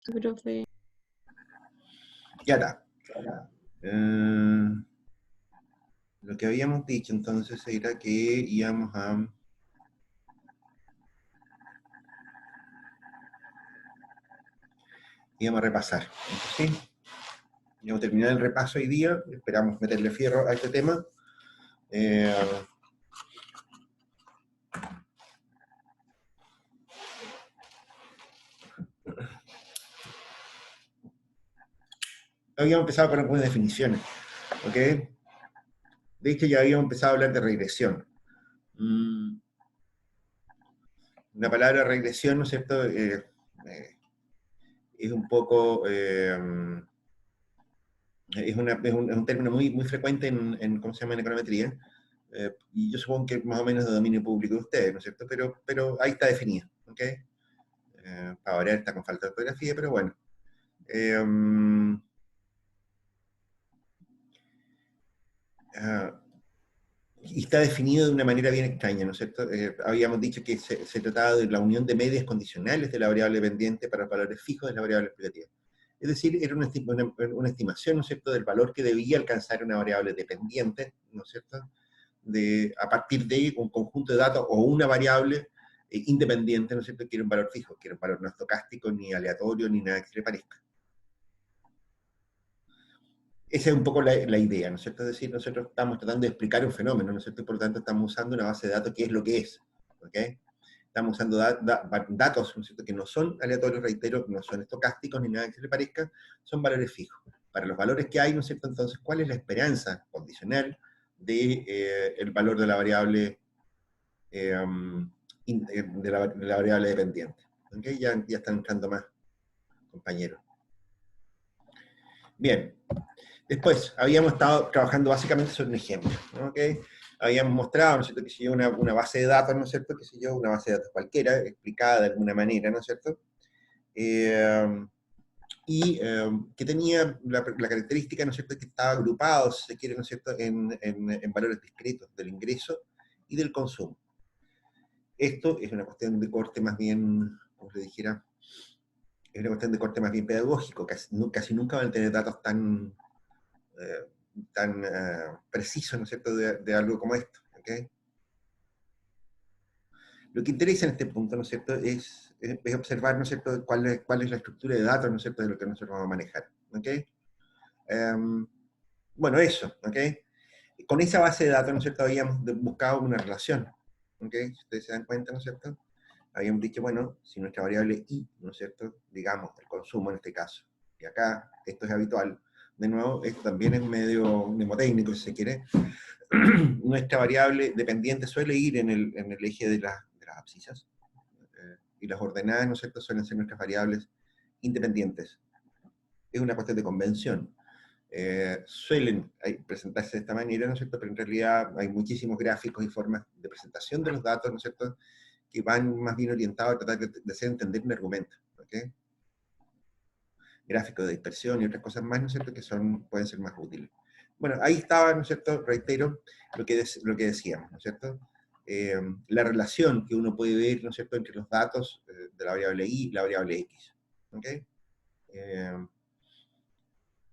Profe. Ya está. Eh, lo que habíamos dicho entonces era que íbamos a repasar. ¿Sí? Íbamos a terminar el repaso hoy día, esperamos meterle fierro a este tema. Habíamos empezado con algunas definiciones, ¿ok? De hecho, ya habíamos empezado a hablar de regresión. La palabra regresión, ¿no es cierto? Es un poco... es un término muy frecuente ¿cómo se llama? En econometría. Y yo supongo que más o menos de dominio público de ustedes, ¿no es cierto? Pero ahí está definido, ¿ok? Para variar está con falta de ortografía, pero bueno. Y está definido de una manera bien extraña, ¿no es cierto? Habíamos dicho que se trataba de la unión de medias condicionales de la variable pendiente para los valores fijos de la variable explicativa. Es decir, era una estimación, ¿no es cierto?, del valor que debía alcanzar una variable dependiente, ¿no es cierto?, a partir de un conjunto de datos o una variable independiente, ¿no es cierto?, que era un valor fijo, que era un valor no estocástico, ni aleatorio, ni nada que se le parezca. Esa es un poco la idea, ¿no es cierto? Es decir, nosotros estamos tratando de explicar un fenómeno, ¿no es cierto? Y por lo tanto estamos usando una base de datos que es lo que es, ¿ok? Estamos usando datos, ¿no es cierto?, que no son aleatorios, reitero, no son estocásticos ni nada que se le parezca, son valores fijos. Para los valores que hay, ¿no es cierto? Entonces, ¿cuál es la esperanza condicional de el valor de la variable de la variable dependiente? ¿Ok? Ya están entrando más compañeros. Bien. Después, habíamos estado trabajando básicamente sobre un ejemplo, ¿no? ¿Okay? Habíamos mostrado, ¿no es cierto?, que si yo una base de datos, ¿no es cierto?, que si yo una base de datos cualquiera, explicada de alguna manera, ¿no es cierto?, que tenía la característica, ¿no es cierto?, que estaba agrupado, si se quiere, ¿no es cierto?, en valores discretos del ingreso y del consumo. Esto es una cuestión de corte más bien, como le dijera, es una cuestión de corte más bien pedagógico, casi nunca van a tener datos tan precisos, ¿no es cierto?, de algo como esto, ¿ok? Lo que interesa en este punto, ¿no es cierto?, es observar, ¿no es cierto?, cuál es la estructura de datos, ¿no es cierto?, de lo que nosotros vamos a manejar, ¿ok? Bueno, eso, ¿ok? Con esa base de datos, ¿no es cierto?, habíamos buscado una relación, ¿ok? Si ustedes se dan cuenta, ¿no es cierto?, habíamos dicho, bueno, si nuestra variable I, ¿no es cierto?, digamos, el consumo en este caso, y acá esto es habitual, de nuevo, esto también es medio mnemotécnico, si se quiere, nuestra variable dependiente suele ir en el eje de las abscisas, y las ordenadas, ¿no es cierto?, suelen ser nuestras variables independientes. Es una cuestión de convención. Suelen presentarse de esta manera, ¿no es cierto?, pero en realidad hay muchísimos gráficos y formas de presentación de los datos, ¿no es cierto?, que van más bien orientados a tratar de hacer entender un argumento, ¿ok? Gráficos de dispersión y otras cosas más, ¿no es cierto?, que pueden ser más útiles. Bueno, ahí estaba, ¿no es cierto?, reitero, lo que decíamos, ¿no es cierto?, la relación que uno puede ver, ¿no es cierto?, entre los datos de la variable i y la variable x, ¿ok?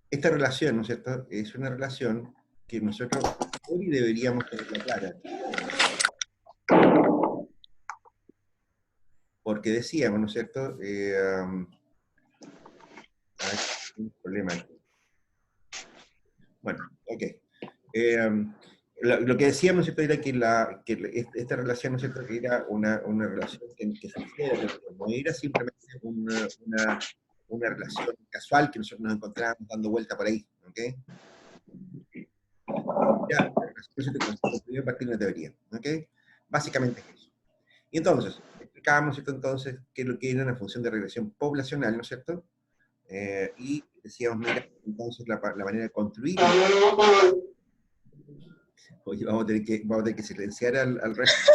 Esta relación, ¿no es cierto?, es una relación que nosotros hoy deberíamos tenerla clara, porque decíamos, ¿no es cierto?, a ver, un problema aquí. Bueno, ok. Lo que decíamos, ¿no es cierto?, era que esta relación, ¿no es cierto?, era una relación que sucede, no era simplemente una relación casual que nosotros nos encontrábamos dando vuelta por ahí, ¿ok? Era una relación que se construyó a partir de una teoría, ¿ok? Básicamente es eso. Y entonces, explicábamos, ¿no es cierto?, entonces, qué es lo que era una función de regresión poblacional, ¿no es cierto? Y decíamos, mira, entonces la manera de construir. Oye, vamos a tener que silenciar al resto.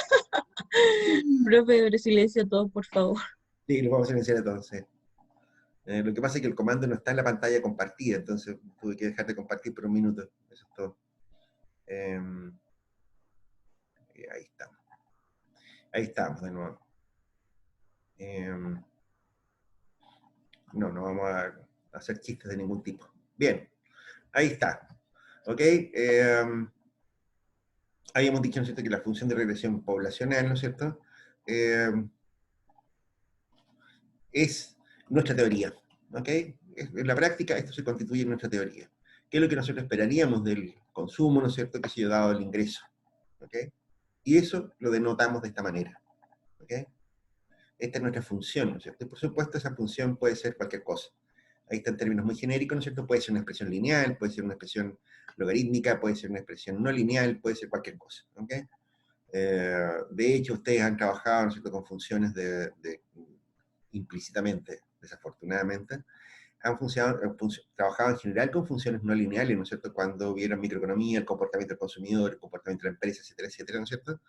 Profe, pero silencio todo, por favor. Sí, los vamos a silenciar entonces. Lo que pasa es que el comando no está en la pantalla compartida, entonces tuve que dejar de compartir por un minuto. Eso es todo. Ahí estamos. Ahí estamos de nuevo. no vamos a hacer chistes de ningún tipo. Bien, ahí está. ¿Ok? Habíamos dicho, ¿no es cierto?, que la función de regresión poblacional, ¿no es cierto?, es nuestra teoría. ¿Ok? En la práctica, esto se constituye en nuestra teoría. ¿Qué es lo que nosotros esperaríamos del consumo, ¿no es cierto?, que se ha dado el ingreso. ¿Ok? Y eso lo denotamos de esta manera. ¿Ok? Esta es nuestra función, ¿no es cierto? Y por supuesto, esa función puede ser cualquier cosa. Ahí está en términos muy genéricos, ¿no es cierto? Puede ser una expresión lineal, puede ser una expresión logarítmica, puede ser una expresión no lineal, puede ser cualquier cosa. ¿Ok? De hecho, ustedes han trabajado, ¿no es cierto?, con funciones implícitamente, desafortunadamente, trabajado en general con funciones no lineales, ¿no es cierto?, cuando vieron microeconomía, el comportamiento del consumidor, el comportamiento de la empresa, etcétera, etcétera, ¿no es cierto?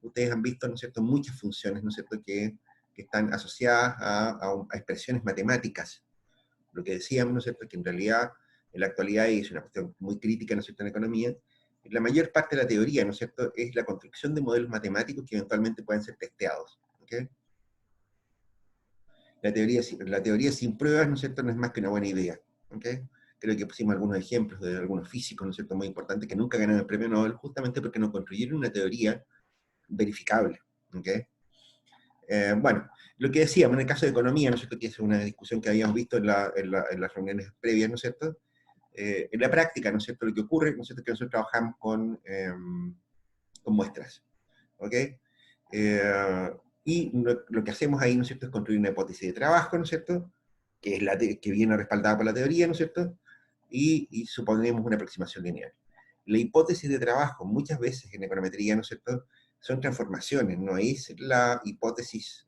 Ustedes han visto, ¿no es cierto?, muchas funciones, ¿no es cierto?, que están asociadas a expresiones matemáticas. Lo que decíamos, ¿no es cierto?, que en realidad, en la actualidad, y es una cuestión muy crítica, ¿no es cierto?, en economía, la mayor parte de la teoría, ¿no es cierto?, es la construcción de modelos matemáticos que eventualmente pueden ser testeados. ¿Okay? La teoría sin pruebas, ¿no es cierto?, no es más que una buena idea. ¿Okay? Creo que pusimos algunos ejemplos de algunos físicos, ¿no es cierto?, muy importantes, que nunca ganaron el premio Nobel, justamente porque no construyeron una teoría verificable. ¿Okay? Bueno, lo que decíamos en el caso de economía, ¿no es cierto?, que es una discusión que habíamos visto en las reuniones previas, ¿no es cierto?, en la práctica, ¿no es cierto?, lo que ocurre, ¿no es cierto?, que nosotros trabajamos con muestras. ¿Ok? Y lo que hacemos ahí, ¿no es cierto?, es construir una hipótesis de trabajo, ¿no es cierto?, que, que viene respaldada por la teoría, ¿no es cierto?, y suponemos una aproximación lineal. La hipótesis de trabajo, muchas veces en econometría, ¿no es cierto?, son transformaciones, no es la hipótesis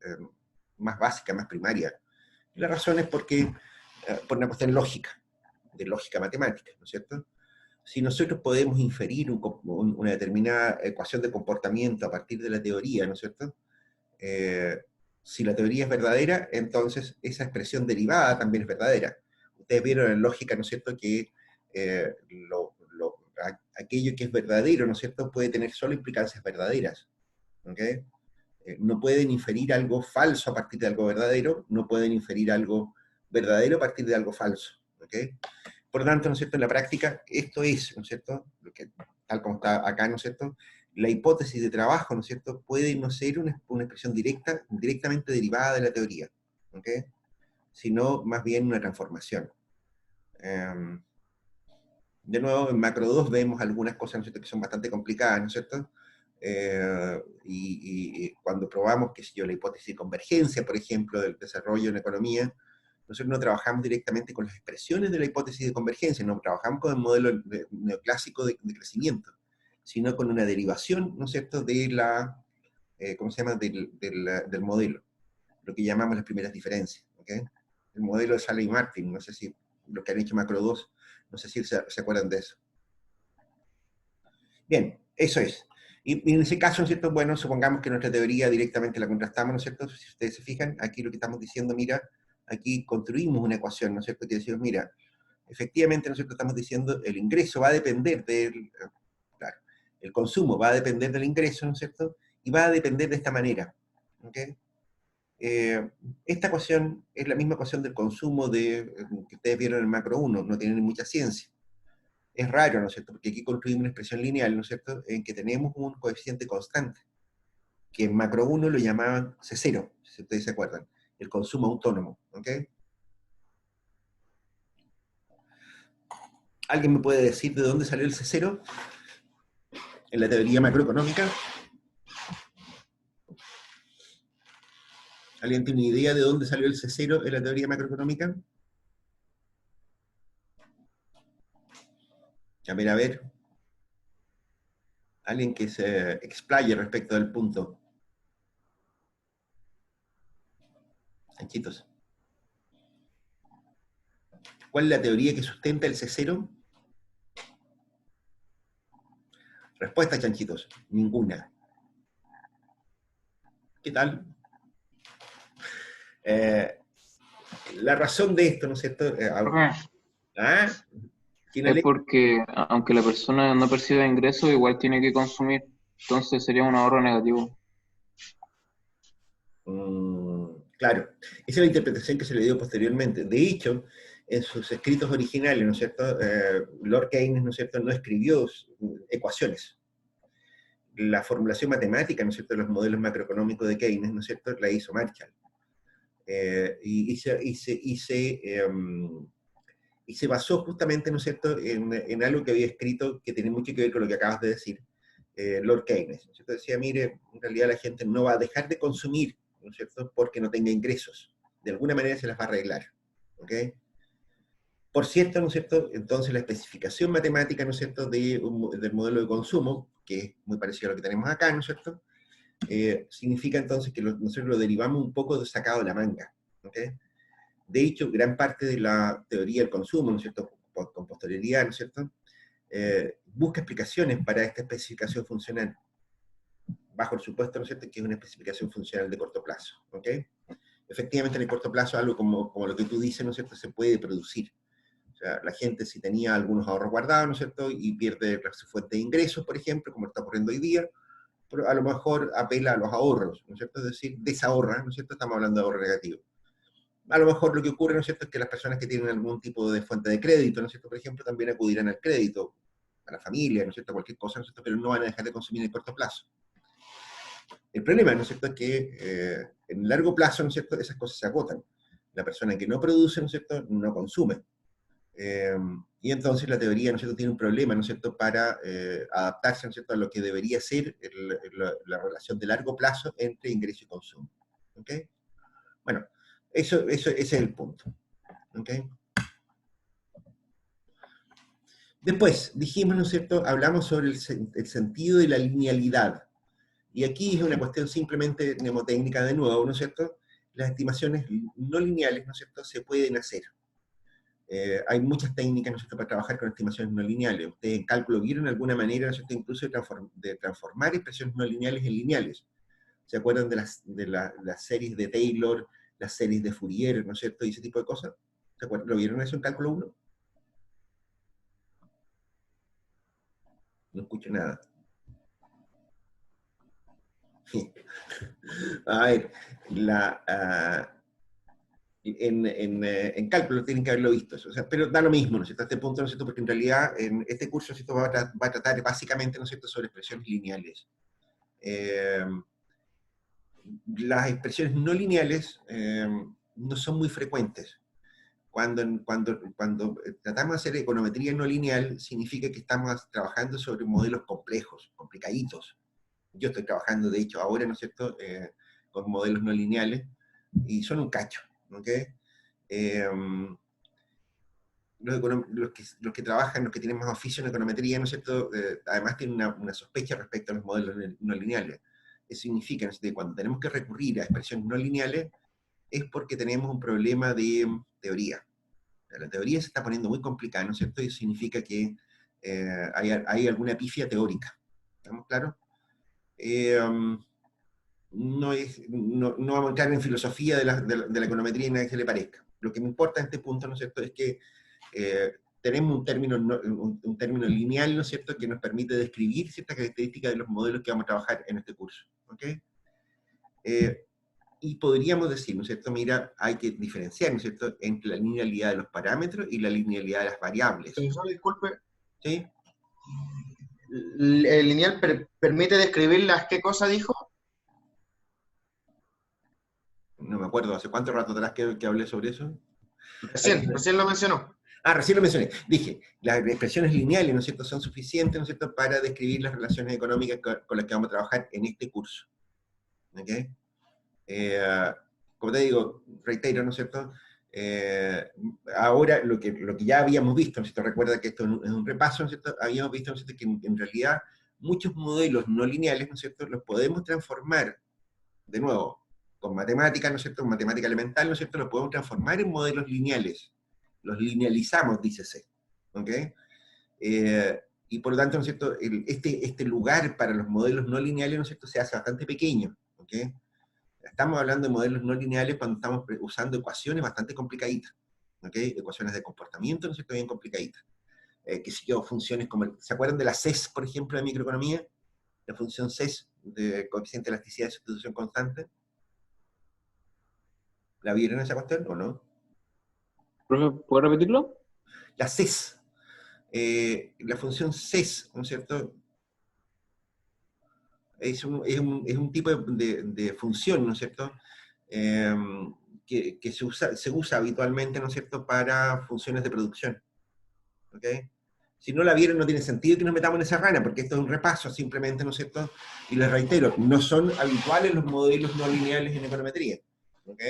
más básica, más primaria. La razón es porque, por una cuestión lógica, de lógica matemática, ¿no es cierto? Si nosotros podemos inferir una determinada ecuación de comportamiento a partir de la teoría, ¿no es cierto? Si la teoría es verdadera, entonces esa expresión derivada también es verdadera. Ustedes vieron en lógica, ¿no es cierto?, que aquello que es verdadero, ¿no es cierto?, puede tener solo implicancias verdaderas. ¿Ok? No pueden inferir algo falso a partir de algo verdadero, no pueden inferir algo verdadero a partir de algo falso. ¿Ok? Por lo tanto, ¿no es cierto?, en la práctica, esto es, ¿no es cierto?, lo que, tal como está acá, ¿no es cierto?, la hipótesis de trabajo, ¿no es cierto?, puede no ser una expresión directamente derivada de la teoría, ¿ok?, sino más bien una transformación. De nuevo, en macro 2 vemos algunas cosas, ¿no es cierto?, que son bastante complicadas, ¿no es cierto?, y cuando probamos, qué sé yo, la hipótesis de convergencia, por ejemplo, del desarrollo en economía, nosotros no trabajamos directamente con las expresiones de la hipótesis de convergencia, no trabajamos con el modelo neoclásico de crecimiento, sino con una derivación, ¿no es cierto?, de la, ¿cómo se llama?, del modelo, lo que llamamos las primeras diferencias. ¿Okay? El modelo de Sala y Martin, no sé si lo que han hecho Macro 2, no sé si se acuerdan de eso. Bien, eso es. Y en ese caso, ¿no es cierto?, bueno, supongamos que nuestra teoría directamente la contrastamos, ¿no es cierto? Si ustedes se fijan, aquí lo que estamos diciendo, mira, aquí construimos una ecuación, ¿no es cierto?, que decimos, mira, efectivamente, ¿no es cierto?, estamos diciendo, el ingreso va a depender del, claro, el consumo va a depender del ingreso, ¿no es cierto?, y va a depender de esta manera. ¿Ok? Esta ecuación es la misma ecuación del consumo que ustedes vieron en el macro 1, no tiene mucha ciencia. Es raro, ¿no es cierto?, porque aquí construimos una expresión lineal, ¿no es cierto?, en que tenemos un coeficiente constante, que en macro 1 lo llamaban C0, si ustedes se acuerdan, el consumo autónomo. ¿Ok? ¿Alguien me puede decir de dónde salió el C0 en la teoría macroeconómica? ¿Alguien tiene una idea de dónde salió el C0 en la teoría macroeconómica? A ver, a ver. Alguien que se explaye respecto del punto. Chanchitos. ¿Cuál es la teoría que sustenta el C0? Respuesta, chanchitos. Ninguna. ¿Qué tal? La razón de esto, ¿no es cierto? ¿Ah? ¿Quién Es lee? porque aunque la persona no perciba ingresos, igual tiene que consumir. Entonces sería un ahorro negativo. Claro, esa es la interpretación que se le dio posteriormente. De hecho, en sus escritos originales, ¿no es cierto?, Lord Keynes, ¿no es cierto?, no escribió ecuaciones. La formulación matemática, ¿no es cierto?, de los modelos macroeconómicos de Keynes, ¿no es cierto?, la hizo Marshall. Y se basó justamente, ¿no es cierto?, en algo que había escrito que tiene mucho que ver con lo que acabas de decir, Lord Keynes, ¿no es cierto? Decía, mire, en realidad la gente no va a dejar de consumir, ¿no es cierto?, porque no tenga ingresos. De alguna manera se las va a arreglar, ¿ok? Por cierto, ¿no es cierto?, entonces la especificación matemática, ¿no es cierto?, del modelo de consumo, que es muy parecido a lo que tenemos acá, ¿no es cierto?, significa entonces que nosotros lo derivamos un poco sacado de la manga, ¿ok? De hecho, gran parte de la teoría del consumo, ¿no es cierto?, con posterioridad, ¿no es cierto?, busca explicaciones para esta especificación funcional, bajo el supuesto, ¿no es cierto?, que es una especificación funcional de corto plazo, ¿ok? Efectivamente, en el corto plazo, algo como lo que tú dices, ¿no es cierto?, se puede producir. O sea, la gente si tenía algunos ahorros guardados, ¿no es cierto?, y pierde su fuente de ingresos, por ejemplo, como está ocurriendo hoy día, pero a lo mejor apela a los ahorros, ¿no es cierto?, es decir, desahorra, ¿no es cierto?, estamos hablando de ahorro negativo. A lo mejor lo que ocurre, ¿no es cierto?, es que las personas que tienen algún tipo de fuente de crédito, ¿no es cierto?, por ejemplo, también acudirán al crédito, a la familia, ¿no es cierto?, cualquier cosa, ¿no es cierto?, pero no van a dejar de consumir en el corto plazo. El problema, ¿no es cierto?, es que en el largo plazo, ¿no es cierto?, esas cosas se agotan. La persona que no produce, ¿no es cierto?, no consume. Y entonces la teoría, ¿no es cierto?, tiene un problema, ¿no es cierto?, para adaptarse, ¿no es cierto?, a lo que debería ser la relación de largo plazo entre ingreso y consumo. ¿Ok? Bueno, ese es el punto. ¿Ok? Después, dijimos, ¿no es cierto?, hablamos sobre el sentido de la linealidad. Y aquí es una cuestión simplemente mnemotécnica de nuevo, ¿no es cierto? Las estimaciones no lineales, ¿no es cierto?, se pueden hacer. Hay muchas técnicas, ¿no es cierto?, para trabajar con estimaciones no lineales. Ustedes en cálculo vieron alguna manera, ¿no es cierto?, incluso de transformar expresiones no lineales en lineales. ¿Se acuerdan de las series de Taylor, las series de Fourier, ¿no es cierto?, y ese tipo de cosas? ¿Se acuerdan? ¿Lo vieron eso en cálculo 1? No escucho nada. A ver, en cálculo tienen que haberlo visto eso, o sea, pero da lo mismo, ¿no es cierto?, a este punto, ¿no es cierto?, porque en realidad en este curso, ¿no es cierto?, va a tratar básicamente, ¿no es cierto?, sobre expresiones lineales. Las expresiones no lineales no son muy frecuentes. Cuando tratamos de hacer econometría no lineal, significa que estamos trabajando sobre modelos complejos, complicaditos. Yo estoy trabajando, de hecho, ahora, ¿no es cierto?, con modelos no lineales, y son un cacho, ¿ok? Los que trabajan, los que tienen más oficio en econometría, ¿no es cierto?, además tienen una sospecha respecto a los modelos no lineales. Eso significa, ¿no es cierto?, que cuando tenemos que recurrir a expresiones no lineales, es porque tenemos un problema de teoría. La teoría se está poniendo muy complicada, ¿no es cierto?, y eso significa que hay alguna pifia teórica. ¿Estamos claros? No vamos a entrar en filosofía de la econometría y nada que se le parezca. Lo que me importa en este punto, ¿no es cierto?, es que tenemos un término lineal, ¿no es cierto?, que nos permite describir ciertas características de los modelos que vamos a trabajar en este curso. ¿Ok? Y podríamos decir, ¿no es cierto?, mira, hay que diferenciar, ¿no es cierto?, entre la linealidad de los parámetros y la linealidad de las variables. Profesor, disculpe, ¿Sí? ¿el lineal permite describir las qué cosa dijo? No me acuerdo, ¿hace cuánto rato atrás que hablé sobre eso? Recién lo mencionó. Recién lo mencioné. Dije, las expresiones lineales, ¿no es cierto?, son suficientes, ¿no es cierto?, para describir las relaciones económicas con las que vamos a trabajar en este curso. ¿Ok? Como te digo, reitero, ¿no es cierto?, ahora lo que ya habíamos visto, ¿no es cierto?, recuerda que esto es un repaso, ¿no es cierto?, habíamos visto, ¿no es cierto?, que en realidad muchos modelos no lineales, ¿no es cierto?, los podemos transformar, de nuevo, con matemática, ¿no es cierto?, con matemática elemental, ¿no es cierto?, los podemos transformar en modelos lineales. Los linealizamos, dícese. ¿Ok? Y por lo tanto, ¿no es cierto?, este lugar para los modelos no lineales, ¿no es cierto?, se hace bastante pequeño. ¿Ok? Estamos hablando de modelos no lineales cuando estamos usando ecuaciones bastante complicaditas. ¿Ok? Ecuaciones de comportamiento, ¿no es cierto?, bien complicaditas. Qué sé yo, funciones como, ¿se acuerdan de la CES, por ejemplo, de microeconomía? La función CES, de coeficiente de elasticidad de sustitución constante. ¿La vieron esa cuestión o no? Profe, ¿puedo repetirlo? La CES. La función CES, ¿no es cierto? Es un tipo de función, ¿no es cierto? Eh, que se usa habitualmente, ¿no es cierto?, para funciones de producción. ¿Ok? Si no la vieron, no tiene sentido que nos metamos en esa rana, porque esto es un repaso simplemente, ¿no es cierto? Y les reitero, no son habituales los modelos no lineales en econometría. ¿Ok?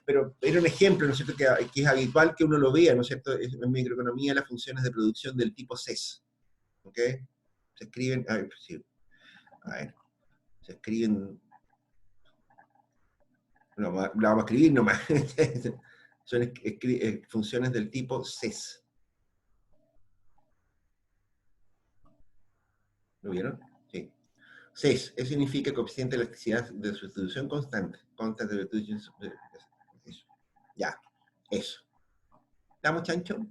Pero era un ejemplo, ¿no es cierto?, que es habitual que uno lo vea, ¿no es cierto?, en microeconomía las funciones de producción del tipo CES. ¿Ok? Se escriben, a ver, sí, a ver, se escriben, no, la vamos a escribir nomás, son funciones del tipo CES. ¿Lo vieron? Sí. CES, eso significa coeficiente de elasticidad de sustitución constante. Constante de eso. Ya, eso. ¿Estamos, chancho?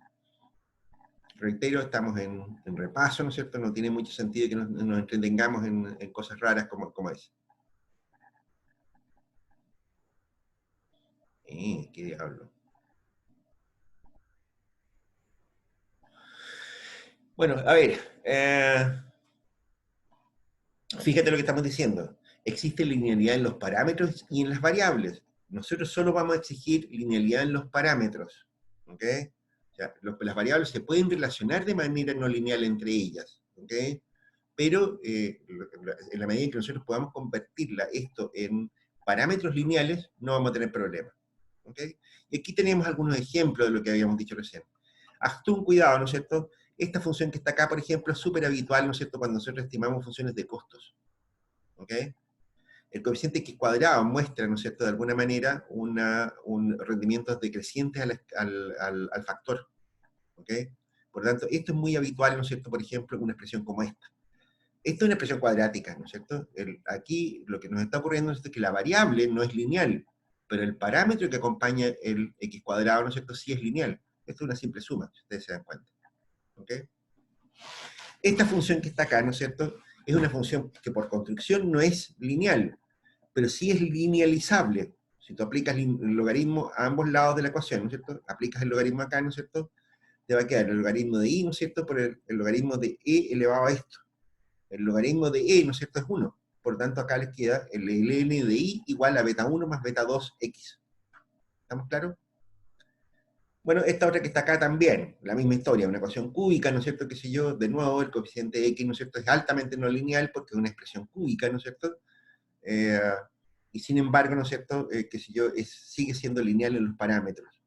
Reitero, estamos en repaso, ¿no es cierto? No tiene mucho sentido que nos entretengamos en cosas raras como es. ¿Qué diablo? Bueno, a ver. Fíjate lo que estamos diciendo. Existe linealidad en los parámetros y en las variables. Nosotros solo vamos a exigir linealidad en los parámetros. ¿Ok? O sea, las variables se pueden relacionar de manera no lineal entre ellas. ¿Ok? Pero en la medida en que nosotros podamos convertirla esto en parámetros lineales, no vamos a tener problemas. ¿Ok? Y aquí tenemos algunos ejemplos de lo que habíamos dicho recién. Haz tú un cuidado, ¿no es cierto? Esta función que está acá, por ejemplo, es súper habitual, ¿no es cierto?, cuando nosotros estimamos funciones de costos. ¿Ok? El coeficiente X cuadrado muestra, ¿no es cierto?, de alguna manera, un rendimiento decreciente al factor. ¿Ok? Por lo tanto, esto es muy habitual, ¿no es cierto?, por ejemplo, en una expresión como esta. Esta es una expresión cuadrática, ¿no es cierto? Aquí lo que nos está ocurriendo es que la variable no es lineal, pero el parámetro que acompaña el X cuadrado, ¿no es cierto?, sí es lineal. Esto es una simple suma, si ustedes se dan cuenta. ¿Ok? Esta función que está acá, ¿no es cierto?, es una función que por construcción no es lineal, pero sí es linealizable. Si tú aplicas el logaritmo a ambos lados de la ecuación, ¿no es cierto?, aplicas el logaritmo acá, ¿no es cierto?, te va a quedar el logaritmo de i, ¿no es cierto?, por el logaritmo de e elevado a esto. El logaritmo de e, ¿no es cierto?, es 1. Por lo tanto, acá les queda el ln de i igual a beta 1 más beta 2x. ¿Estamos claros? Bueno, esta otra que está acá también, la misma historia, una ecuación cúbica, ¿no es cierto?, qué sé yo, de nuevo, el coeficiente x, ¿no es cierto?, es altamente no lineal porque es una expresión cúbica, ¿no es cierto?, y sin embargo, ¿no es cierto?, qué sé yo, sigue siendo lineal en los parámetros,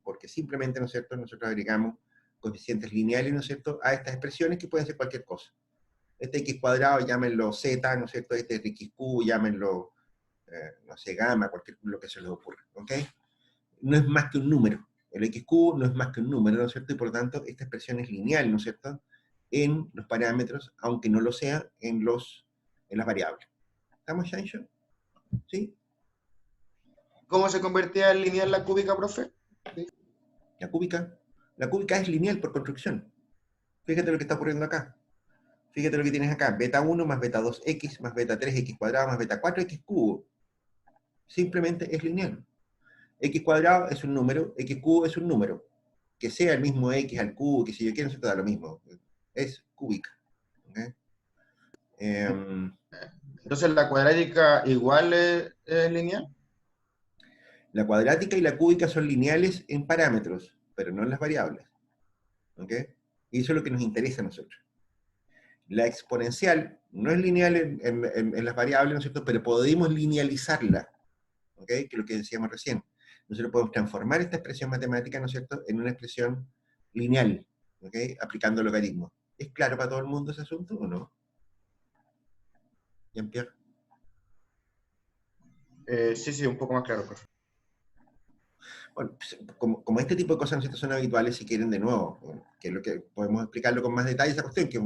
porque simplemente, ¿no es cierto?, nosotros agregamos coeficientes lineales, ¿no es cierto?, a estas expresiones que pueden ser cualquier cosa. Este x cuadrado, llámenlo z, ¿no es cierto?, este es x cubo, llámenlo, no sé, gamma, lo que se les ocurra, ¿ok? No es más que un número. El x cubo no es más que un número, ¿no es cierto? Y por lo tanto, esta expresión es lineal, ¿no es cierto?, en los parámetros, aunque no lo sea en las variables. ¿Estamos, Shansho? ¿Sí? ¿Cómo se convertía en lineal la cúbica, profe? La cúbica. La cúbica es lineal por construcción. Fíjate lo que está ocurriendo acá. Fíjate lo que tienes acá. Beta 1 más beta 2x más beta 3x cuadrado más beta 4x cubo. Simplemente es lineal. X cuadrado es un número, X cubo es un número. Que sea el mismo X al cubo, que si yo quiero, se te da lo mismo. Es cúbica. ¿Okay? Entonces, ¿la cuadrática igual es lineal? La cuadrática y la cúbica son lineales en parámetros, pero no en las variables. ¿Ok? Y eso es lo que nos interesa a nosotros. La exponencial no es lineal en las variables, ¿no es cierto?, pero podemos linealizarla. ¿Ok? Que es lo que decíamos recién. Nosotros podemos transformar esta expresión matemática, ¿no es cierto?, en una expresión lineal, ¿ok?, aplicando logaritmos. ¿Es claro para todo el mundo ese asunto o no? Jean-Pierre. Sí, sí, un poco más claro, profe. Bueno, pues, como este tipo de cosas, ¿no es cierto?, son habituales, si quieren, de nuevo, que es lo que podemos explicarlo con más detalle, esa cuestión, que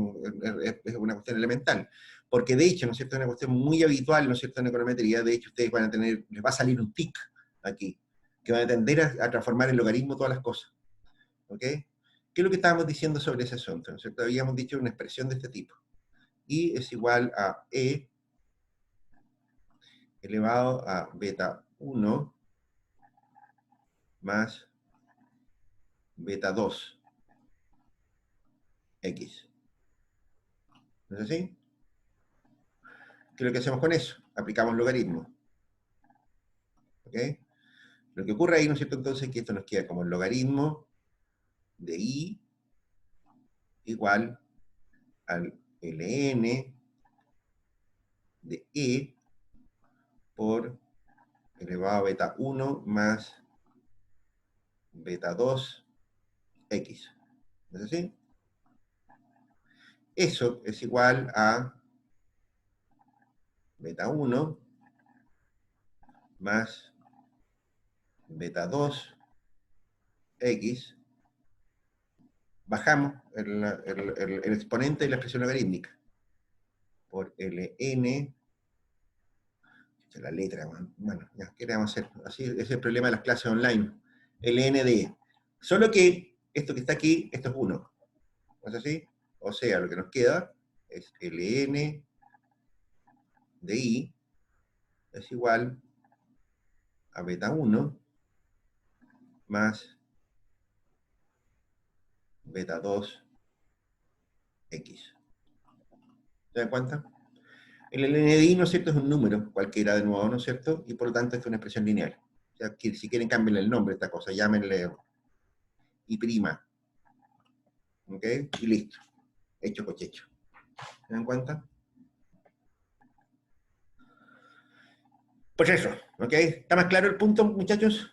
es una cuestión elemental. Porque de hecho, ¿no es cierto?, es una cuestión muy habitual, ¿no es cierto?, en econometría. De hecho, ustedes van a tener, les va a salir un tic aquí, que van a tender a transformar en logaritmo todas las cosas. ¿Ok? ¿Qué es lo que estábamos diciendo sobre ese asunto? ¿No es cierto? Habíamos dicho una expresión de este tipo. Y es igual a e elevado a beta 1 más beta 2 X. ¿No es así? ¿Qué es lo que hacemos con eso? Aplicamos logaritmo. ¿Ok? Lo que ocurre ahí, ¿no es cierto? Entonces, que esto nos queda como el logaritmo de I igual al ln de E por elevado a beta 1 más beta 2 X. ¿No es así? Eso es igual a beta 1 más beta 2 X. Bajamos el exponente de la expresión logarítmica por ln, la letra, bueno, ya, ¿qué le vamos a hacer? Así es el problema de las clases online. ln de E. Solo que esto que está aquí, esto es 1. ¿No es así? O sea, lo que nos queda es ln de I es igual a beta 1 más beta 2 X. ¿Se dan cuenta? El ln de I, ¿no es cierto?, es un número, cualquiera de nuevo, ¿no es cierto? Y por lo tanto es una expresión lineal. O sea, que si quieren cámbienle el nombre a esta cosa, llámenle I'. ¿Ok? Y listo. Hecho cochecho. ¿Se dan cuenta? Pues eso, ¿ok? ¿Está más claro el punto, muchachos?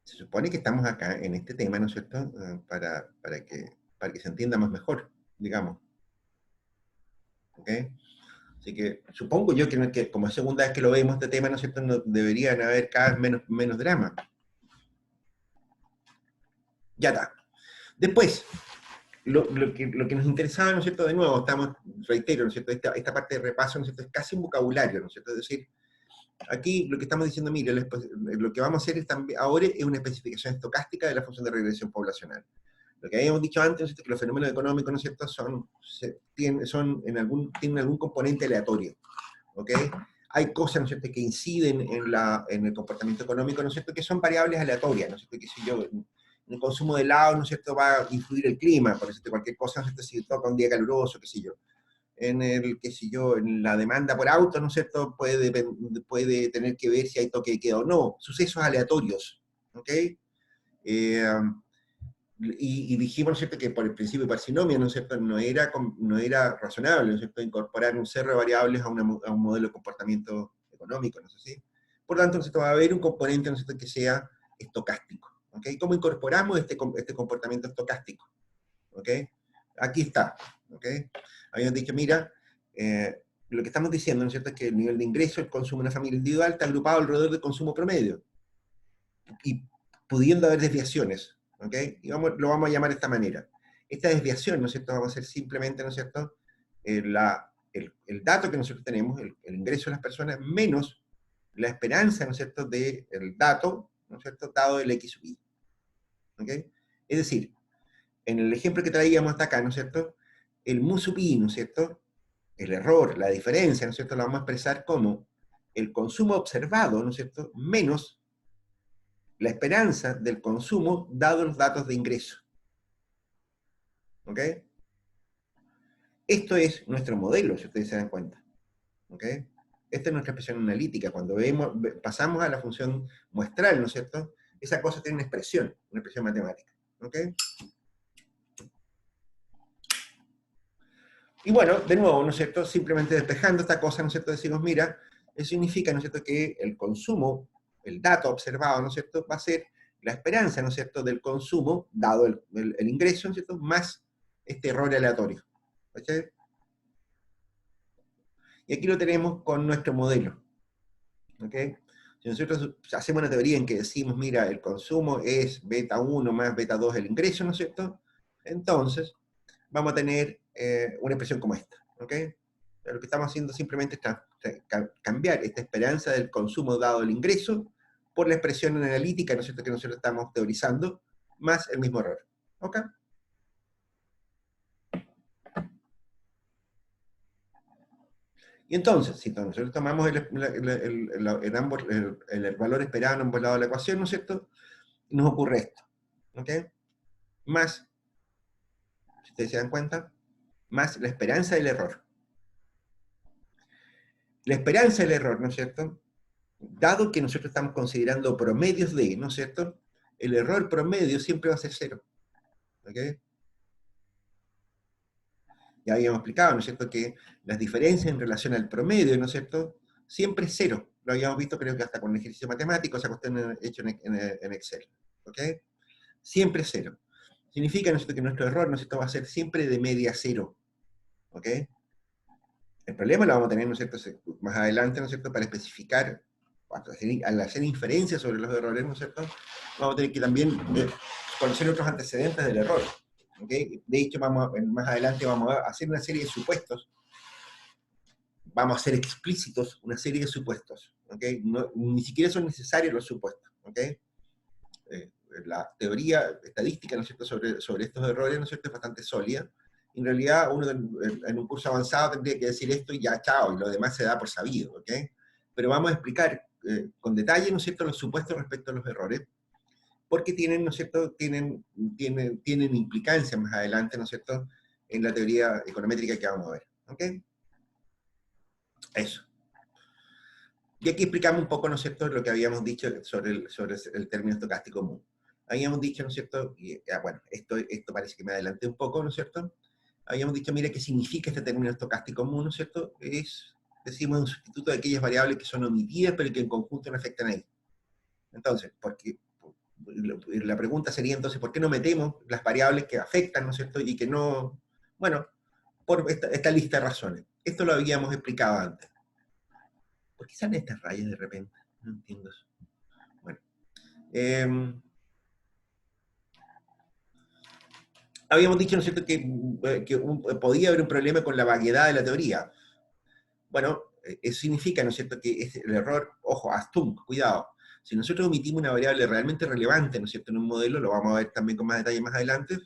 Se supone que estamos acá en este tema, ¿no es cierto?, para que se entienda más mejor, digamos. ¿Ok? Así que supongo yo que como es segunda vez que lo vemos este tema, ¿no es cierto?, no, deberían haber cada vez menos drama. Ya está. Después, lo que nos interesaba, ¿no es cierto?, de nuevo, reitero, ¿no es cierto?, esta parte de repaso, ¿no es cierto?, es casi un vocabulario, ¿no es cierto?, es decir, aquí lo que estamos diciendo, mire, lo que vamos a hacer ahora es una especificación estocástica de la función de regresión poblacional. Lo que habíamos dicho antes, ¿no es cierto?, que los fenómenos económicos, ¿no es cierto?, tienen algún componente aleatorio, ¿ok? Hay cosas, ¿no es cierto?, que inciden en el comportamiento económico, ¿no es cierto?, que son variables aleatorias, ¿no es cierto?, que si yo, en el consumo de helado, ¿no es cierto?, va a influir el clima, por decirte cualquier cosa, ¿no es cierto?, si toca un día caluroso, qué sé yo. En la demanda por auto, ¿no es cierto?, puede tener que ver si hay toque de queda o no. Sucesos aleatorios, ¿ok? Y dijimos, ¿no es cierto?, que por el principio de parsinomia, ¿no es cierto?, no era razonable, ¿no es cierto?, incorporar un cerro de variables a un modelo de comportamiento económico, ¿no es así? Por lo tanto, ¿no es cierto?, va a haber un componente, ¿no es cierto?, que sea estocástico, ¿ok? ¿Cómo incorporamos este comportamiento estocástico? ¿Ok? Aquí está, ¿ok? Habíamos dicho, mira, lo que estamos diciendo, ¿no es cierto?, es que el nivel de ingreso, el consumo de una familia individual está agrupado alrededor del consumo promedio, y pudiendo haber desviaciones, ¿ok? Y lo vamos a llamar de esta manera. Esta desviación, ¿no es cierto?, vamos a ser simplemente, ¿no es cierto?, el dato que nosotros tenemos, el ingreso de las personas, menos la esperanza, ¿no es cierto?, del dato, ¿no es cierto?, dado el X sub I. ¿Ok? Es decir, en el ejemplo que traíamos hasta acá, ¿no es cierto?, el mu sub I, ¿no es cierto?, el error, la diferencia, ¿no es cierto?, lo vamos a expresar como el consumo observado, ¿no es cierto?, menos la esperanza del consumo dado los datos de ingreso. ¿Ok? Esto es nuestro modelo, si ustedes se dan cuenta. ¿Ok? Esta es nuestra expresión analítica. Cuando pasamos a la función muestral, ¿no es cierto?, esa cosa tiene una expresión matemática. ¿Ok? Y bueno, de nuevo, ¿no es cierto?, simplemente despejando esta cosa, ¿no es cierto?, decimos, mira, eso significa, ¿no es cierto?, que el consumo, el dato observado, ¿no es cierto?, va a ser la esperanza, ¿no es cierto?, del consumo, dado el ingreso, ¿no es cierto?, más este error aleatorio. ¿Ok? Y aquí lo tenemos con nuestro modelo. ¿Ok? Si nosotros hacemos una teoría en que decimos, mira, el consumo es beta 1 más beta 2 el ingreso, ¿no es cierto?, entonces vamos a tener una expresión como esta. ¿Ok? Lo que estamos haciendo simplemente es cambiar esta esperanza del consumo dado el ingreso por la expresión analítica, ¿no es cierto?, que nosotros estamos teorizando, más el mismo error. ¿Ok? Y Y entonces, si nosotros tomamos el valor esperado en ambos lados de la ecuación, ¿no es cierto? Nos ocurre esto, ¿ok? Más, si ustedes se dan cuenta, más la esperanza del error. La esperanza del error, ¿no es cierto? Dado que nosotros estamos considerando promedios de, ¿no es cierto? El error promedio siempre va a ser 0, ¿ok? Ya habíamos explicado, ¿no es cierto?, que las diferencias en relación al promedio, ¿no es cierto?, siempre es 0. Lo habíamos visto, creo que hasta con el ejercicio matemático, esa cuestión hecho en Excel. ¿Ok? Siempre es 0. Significa, ¿no es cierto?, que nuestro error, ¿no es cierto?, va a ser siempre de media 0. ¿Ok? El problema lo vamos a tener, ¿no es cierto?, más adelante, ¿no es cierto?, para especificar, al hacer inferencias sobre los errores, ¿no es cierto?, vamos a tener que también conocer otros antecedentes del error. ¿Okay? De hecho, más adelante vamos a hacer una serie de supuestos, vamos a hacer explícitos una serie de supuestos, ¿okay? Ni siquiera son necesarios los supuestos, ¿okay? La teoría estadística, ¿no es cierto?, sobre estos errores, ¿no es cierto?, es bastante sólida. En realidad, uno en un curso avanzado tendría que decir esto y ya, chao, y lo demás se da por sabido, ¿ok? Pero vamos a explicar con detalle, ¿no es cierto?, los supuestos respecto a los errores, porque tienen, ¿no es cierto?, tienen implicancias más adelante, ¿no es cierto?, en la teoría econométrica que vamos a ver, ¿ok? Eso. Y aquí explicamos un poco, ¿no es cierto?, lo que habíamos dicho sobre el término estocástico común. Habíamos dicho, ¿no es cierto?, y, bueno, esto parece que me adelanté un poco, ¿no es cierto?, habíamos dicho, mira, ¿qué significa este término estocástico común, ¿no es cierto?, decimos, un sustituto de aquellas variables que son omitidas, pero que en conjunto no afectan a ellas. Entonces, la pregunta sería entonces, ¿por qué no metemos las variables que afectan, ¿no es cierto?, y que no, bueno, por esta lista de razones. Esto lo habíamos explicado antes. ¿Por qué salen estas rayas de repente? No entiendo eso. Bueno. Habíamos dicho, ¿no es cierto?, que podía haber un problema con la vaguedad de la teoría. Bueno, eso significa, ¿no es cierto?, que es el error, ojo, Astung, cuidado. Si nosotros omitimos una variable realmente relevante, ¿no es cierto?, en un modelo, lo vamos a ver también con más detalle más adelante,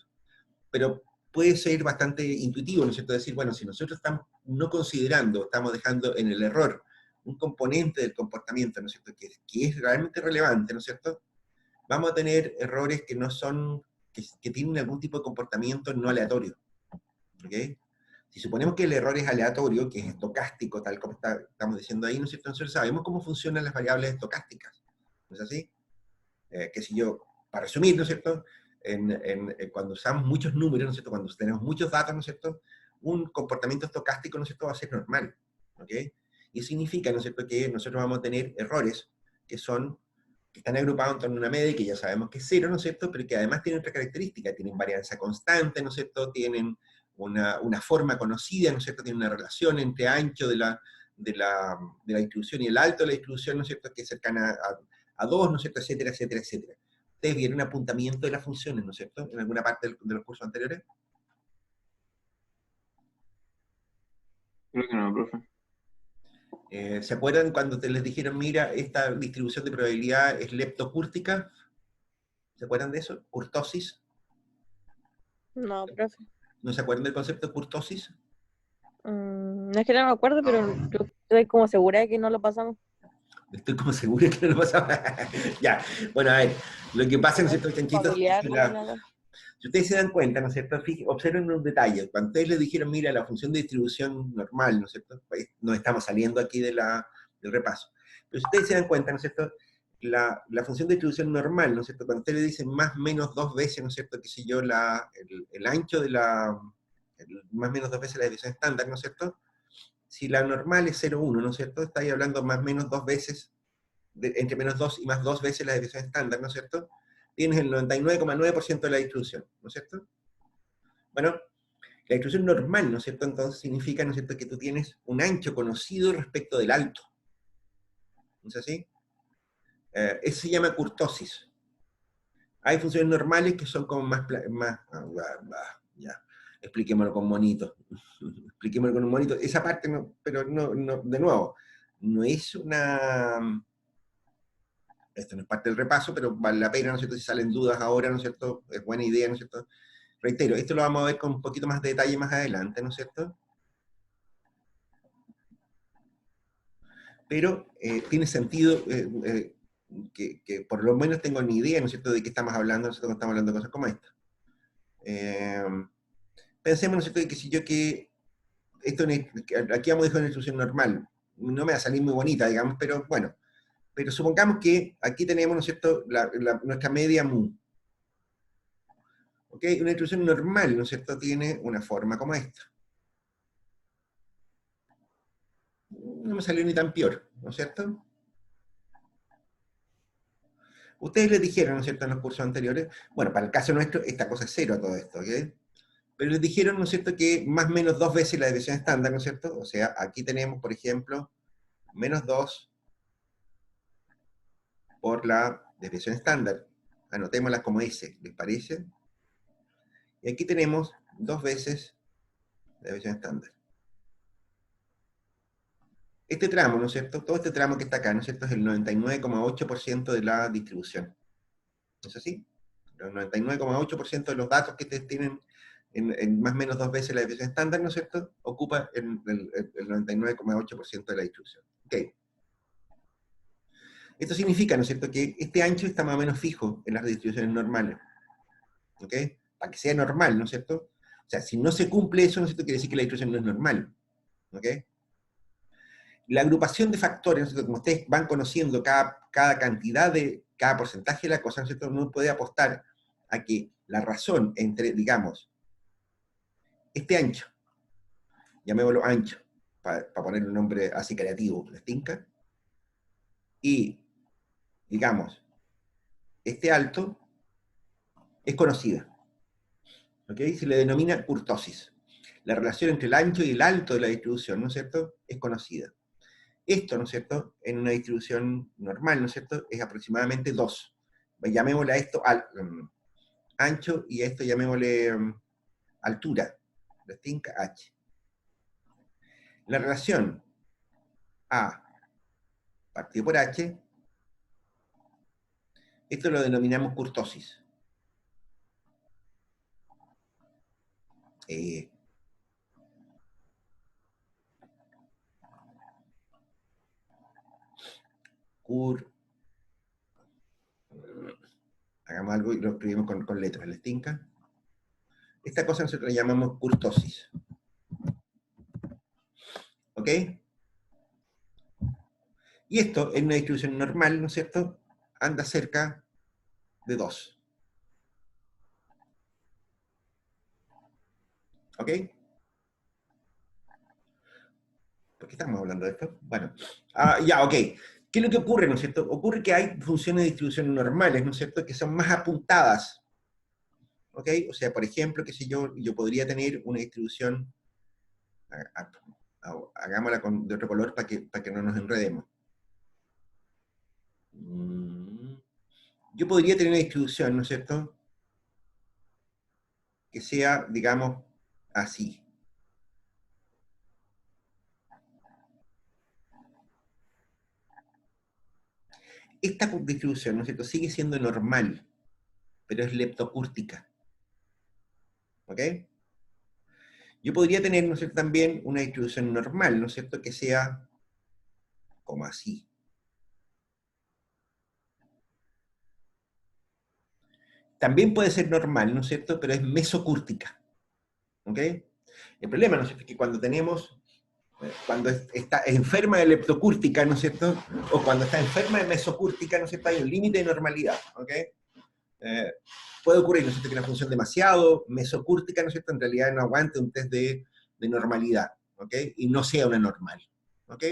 pero puede ser bastante intuitivo, ¿no es cierto?, decir, bueno, si nosotros estamos no considerando, estamos dejando en el error un componente del comportamiento, ¿no es cierto?, que es realmente relevante, ¿no es cierto?, vamos a tener errores que no son, que tienen algún tipo de comportamiento no aleatorio. ¿Ok? Si suponemos que el error es aleatorio, que es estocástico, tal como estamos diciendo ahí, ¿no es cierto?, nosotros sabemos cómo funcionan las variables estocásticas. ¿No es así? Que si yo, para resumir, ¿no es cierto?, cuando usamos muchos números, ¿no es cierto?, cuando tenemos muchos datos, ¿no es cierto?, un comportamiento estocástico, ¿no es cierto?, va a ser normal. ¿Ok? Y eso significa, ¿no es cierto?, que nosotros vamos a tener errores que están agrupados en torno a una media, que ya sabemos que es 0, ¿no es cierto?, pero que además tienen otra característica, tienen varianza constante, ¿no es cierto?, tienen una forma conocida, ¿no es cierto?, tienen una relación entre ancho de la distribución y el alto de la distribución, ¿no es cierto?, que es cercana a 2, ¿no es cierto?, etcétera, etcétera, etcétera. ¿Ustedes vieron un apuntamiento de las funciones, ¿no es cierto?, en alguna parte de los cursos anteriores? Creo que no, profe. ¿Se acuerdan cuando les dijeron, mira, esta distribución de probabilidad es leptocúrtica? ¿Se acuerdan de eso? ¿Curtosis? No, profe. ¿No se acuerdan del concepto de curtosis? No es que no me acuerdo, pero yo estoy como segura de que no lo pasamos. Estoy como seguro que no lo pasaba. Ya, bueno, a ver, lo que pasa, ¿no es cierto, chanchitos? Familiar, no me nada. Si ustedes se dan cuenta, ¿no es cierto? Observen un detalle. Cuando ustedes les dijeron, mira, la función de distribución normal, ¿no es cierto? Pues no estamos saliendo aquí del repaso. Pero si ustedes se dan cuenta, ¿no es cierto? La función de distribución normal, ¿no es cierto? Cuando ustedes le dicen más o menos 2 veces, ¿no es cierto? Que si yo, el ancho de más o menos 2 veces la desviación estándar, ¿no es cierto? Si la normal es 0,1, ¿no es cierto? Está ahí hablando más o menos 2 veces, entre menos 2 y más 2 veces la desviación estándar, ¿no es cierto? Tienes el 99,9% de la distribución, ¿no es cierto? Bueno, la distribución normal, ¿no es cierto? Entonces significa, ¿no es cierto?, que tú tienes un ancho conocido respecto del alto. ¿No es así? Eso se llama kurtosis. Hay funciones normales que son como ya, expliquémoslo con monitos. Expliquémoslo con un monito. Esa parte no, pero no, de nuevo, no es esto no es parte del repaso, pero vale la pena, ¿no es cierto? Si salen dudas ahora, ¿no es cierto? Es buena idea, ¿no es cierto? Reitero, esto lo vamos a ver con un poquito más de detalle más adelante, ¿no es cierto? pero tiene sentido que por lo menos tengo ni idea, ¿no es cierto?, de qué estamos hablando, ¿no es cierto?, cuando estamos hablando de cosas como esta. Pensemos, ¿no es cierto?, que si yo que esto aquí vamos a dejar una instrucción normal, no me va a salir muy bonita, digamos, pero bueno, pero supongamos que aquí tenemos, ¿no es cierto?, nuestra media mu. ¿Ok? Una instrucción normal, ¿no es cierto?, tiene una forma como esta. No me salió ni tan peor, ¿no es cierto? Ustedes les dijeron, ¿no es cierto?, en los cursos anteriores, bueno, para el caso nuestro, esta cosa es cero a todo esto, ¿ok? Pero les dijeron, ¿no es cierto?, que más o menos 2 veces la desviación estándar, ¿no es cierto? O sea, aquí tenemos, por ejemplo, menos 2 por la desviación estándar. Anotémosla como S, ¿les parece? Y aquí tenemos 2 veces la desviación estándar. Este tramo, ¿no es cierto? Todo este tramo que está acá, ¿no es cierto?, es el 99,8% de la distribución. ¿No es así? El 99,8% de los datos que ustedes tienen en más o menos 2 veces la desviación estándar, ¿no es cierto?, ocupa el 99,8% de la distribución. Ok. Esto significa, ¿no es cierto?, que este ancho está más o menos fijo en las distribuciones normales. ¿Ok? Para que sea normal, ¿no es cierto? O sea, si no se cumple eso, ¿no es cierto?, quiere decir que la distribución no es normal. ¿Ok? La agrupación de factores, ¿no es cierto?, como ustedes van conociendo cada cantidad de, cada porcentaje de la cosa, ¿no es cierto?, uno puede apostar a que la razón entre, digamos, este ancho, llamémoslo ancho, para poner un nombre así creativo, ¿les tinca? Y, digamos, este alto es conocida. ¿Ok? Se le denomina kurtosis. La relación entre el ancho y el alto de la distribución, ¿no es cierto?, es conocida. Esto, ¿no es cierto?, en una distribución normal, ¿no es cierto?, es aproximadamente 2. Llamémosle a esto ancho y a esto llamémosle altura. ¿Les tinca? H. La relación A partido por H, esto lo denominamos kurtosis. Hagamos algo y lo escribimos con letras, ¿les tinca? Esta cosa nosotros la llamamos kurtosis. ¿Ok? Y esto, en una distribución normal, ¿no es cierto?, anda cerca de 2. ¿Ok? ¿Por qué estamos hablando de esto? Bueno, ya, ok. ¿Qué es lo que ocurre, no es cierto? Ocurre que hay funciones de distribución normales, ¿no es cierto?, que son más apuntadas. ¿Ok? O sea, por ejemplo, que si yo podría tener una distribución, hagámosla de otro color para que no nos enredemos. Yo podría tener una distribución, ¿no es cierto?, que sea, digamos, así. Esta distribución, ¿no es cierto?, sigue siendo normal, pero es leptocúrtica. ¿Ok? Yo podría tener, ¿no es cierto?, también una distribución normal, ¿no es cierto?, que sea como así. También puede ser normal, ¿no es cierto?, pero es mesocúrtica. ¿Ok? El problema, ¿no es cierto?, es que cuando está enferma de leptocúrtica, ¿no es cierto?, o cuando está enferma de mesocúrtica, ¿no es cierto?, hay un límite de normalidad. ¿Ok? Puede ocurrir, ¿no es cierto?, que una función demasiado mesocúrtica, ¿no es cierto?, en realidad no aguante un test de normalidad, ¿ok?, y no sea una normal. ¿Ok?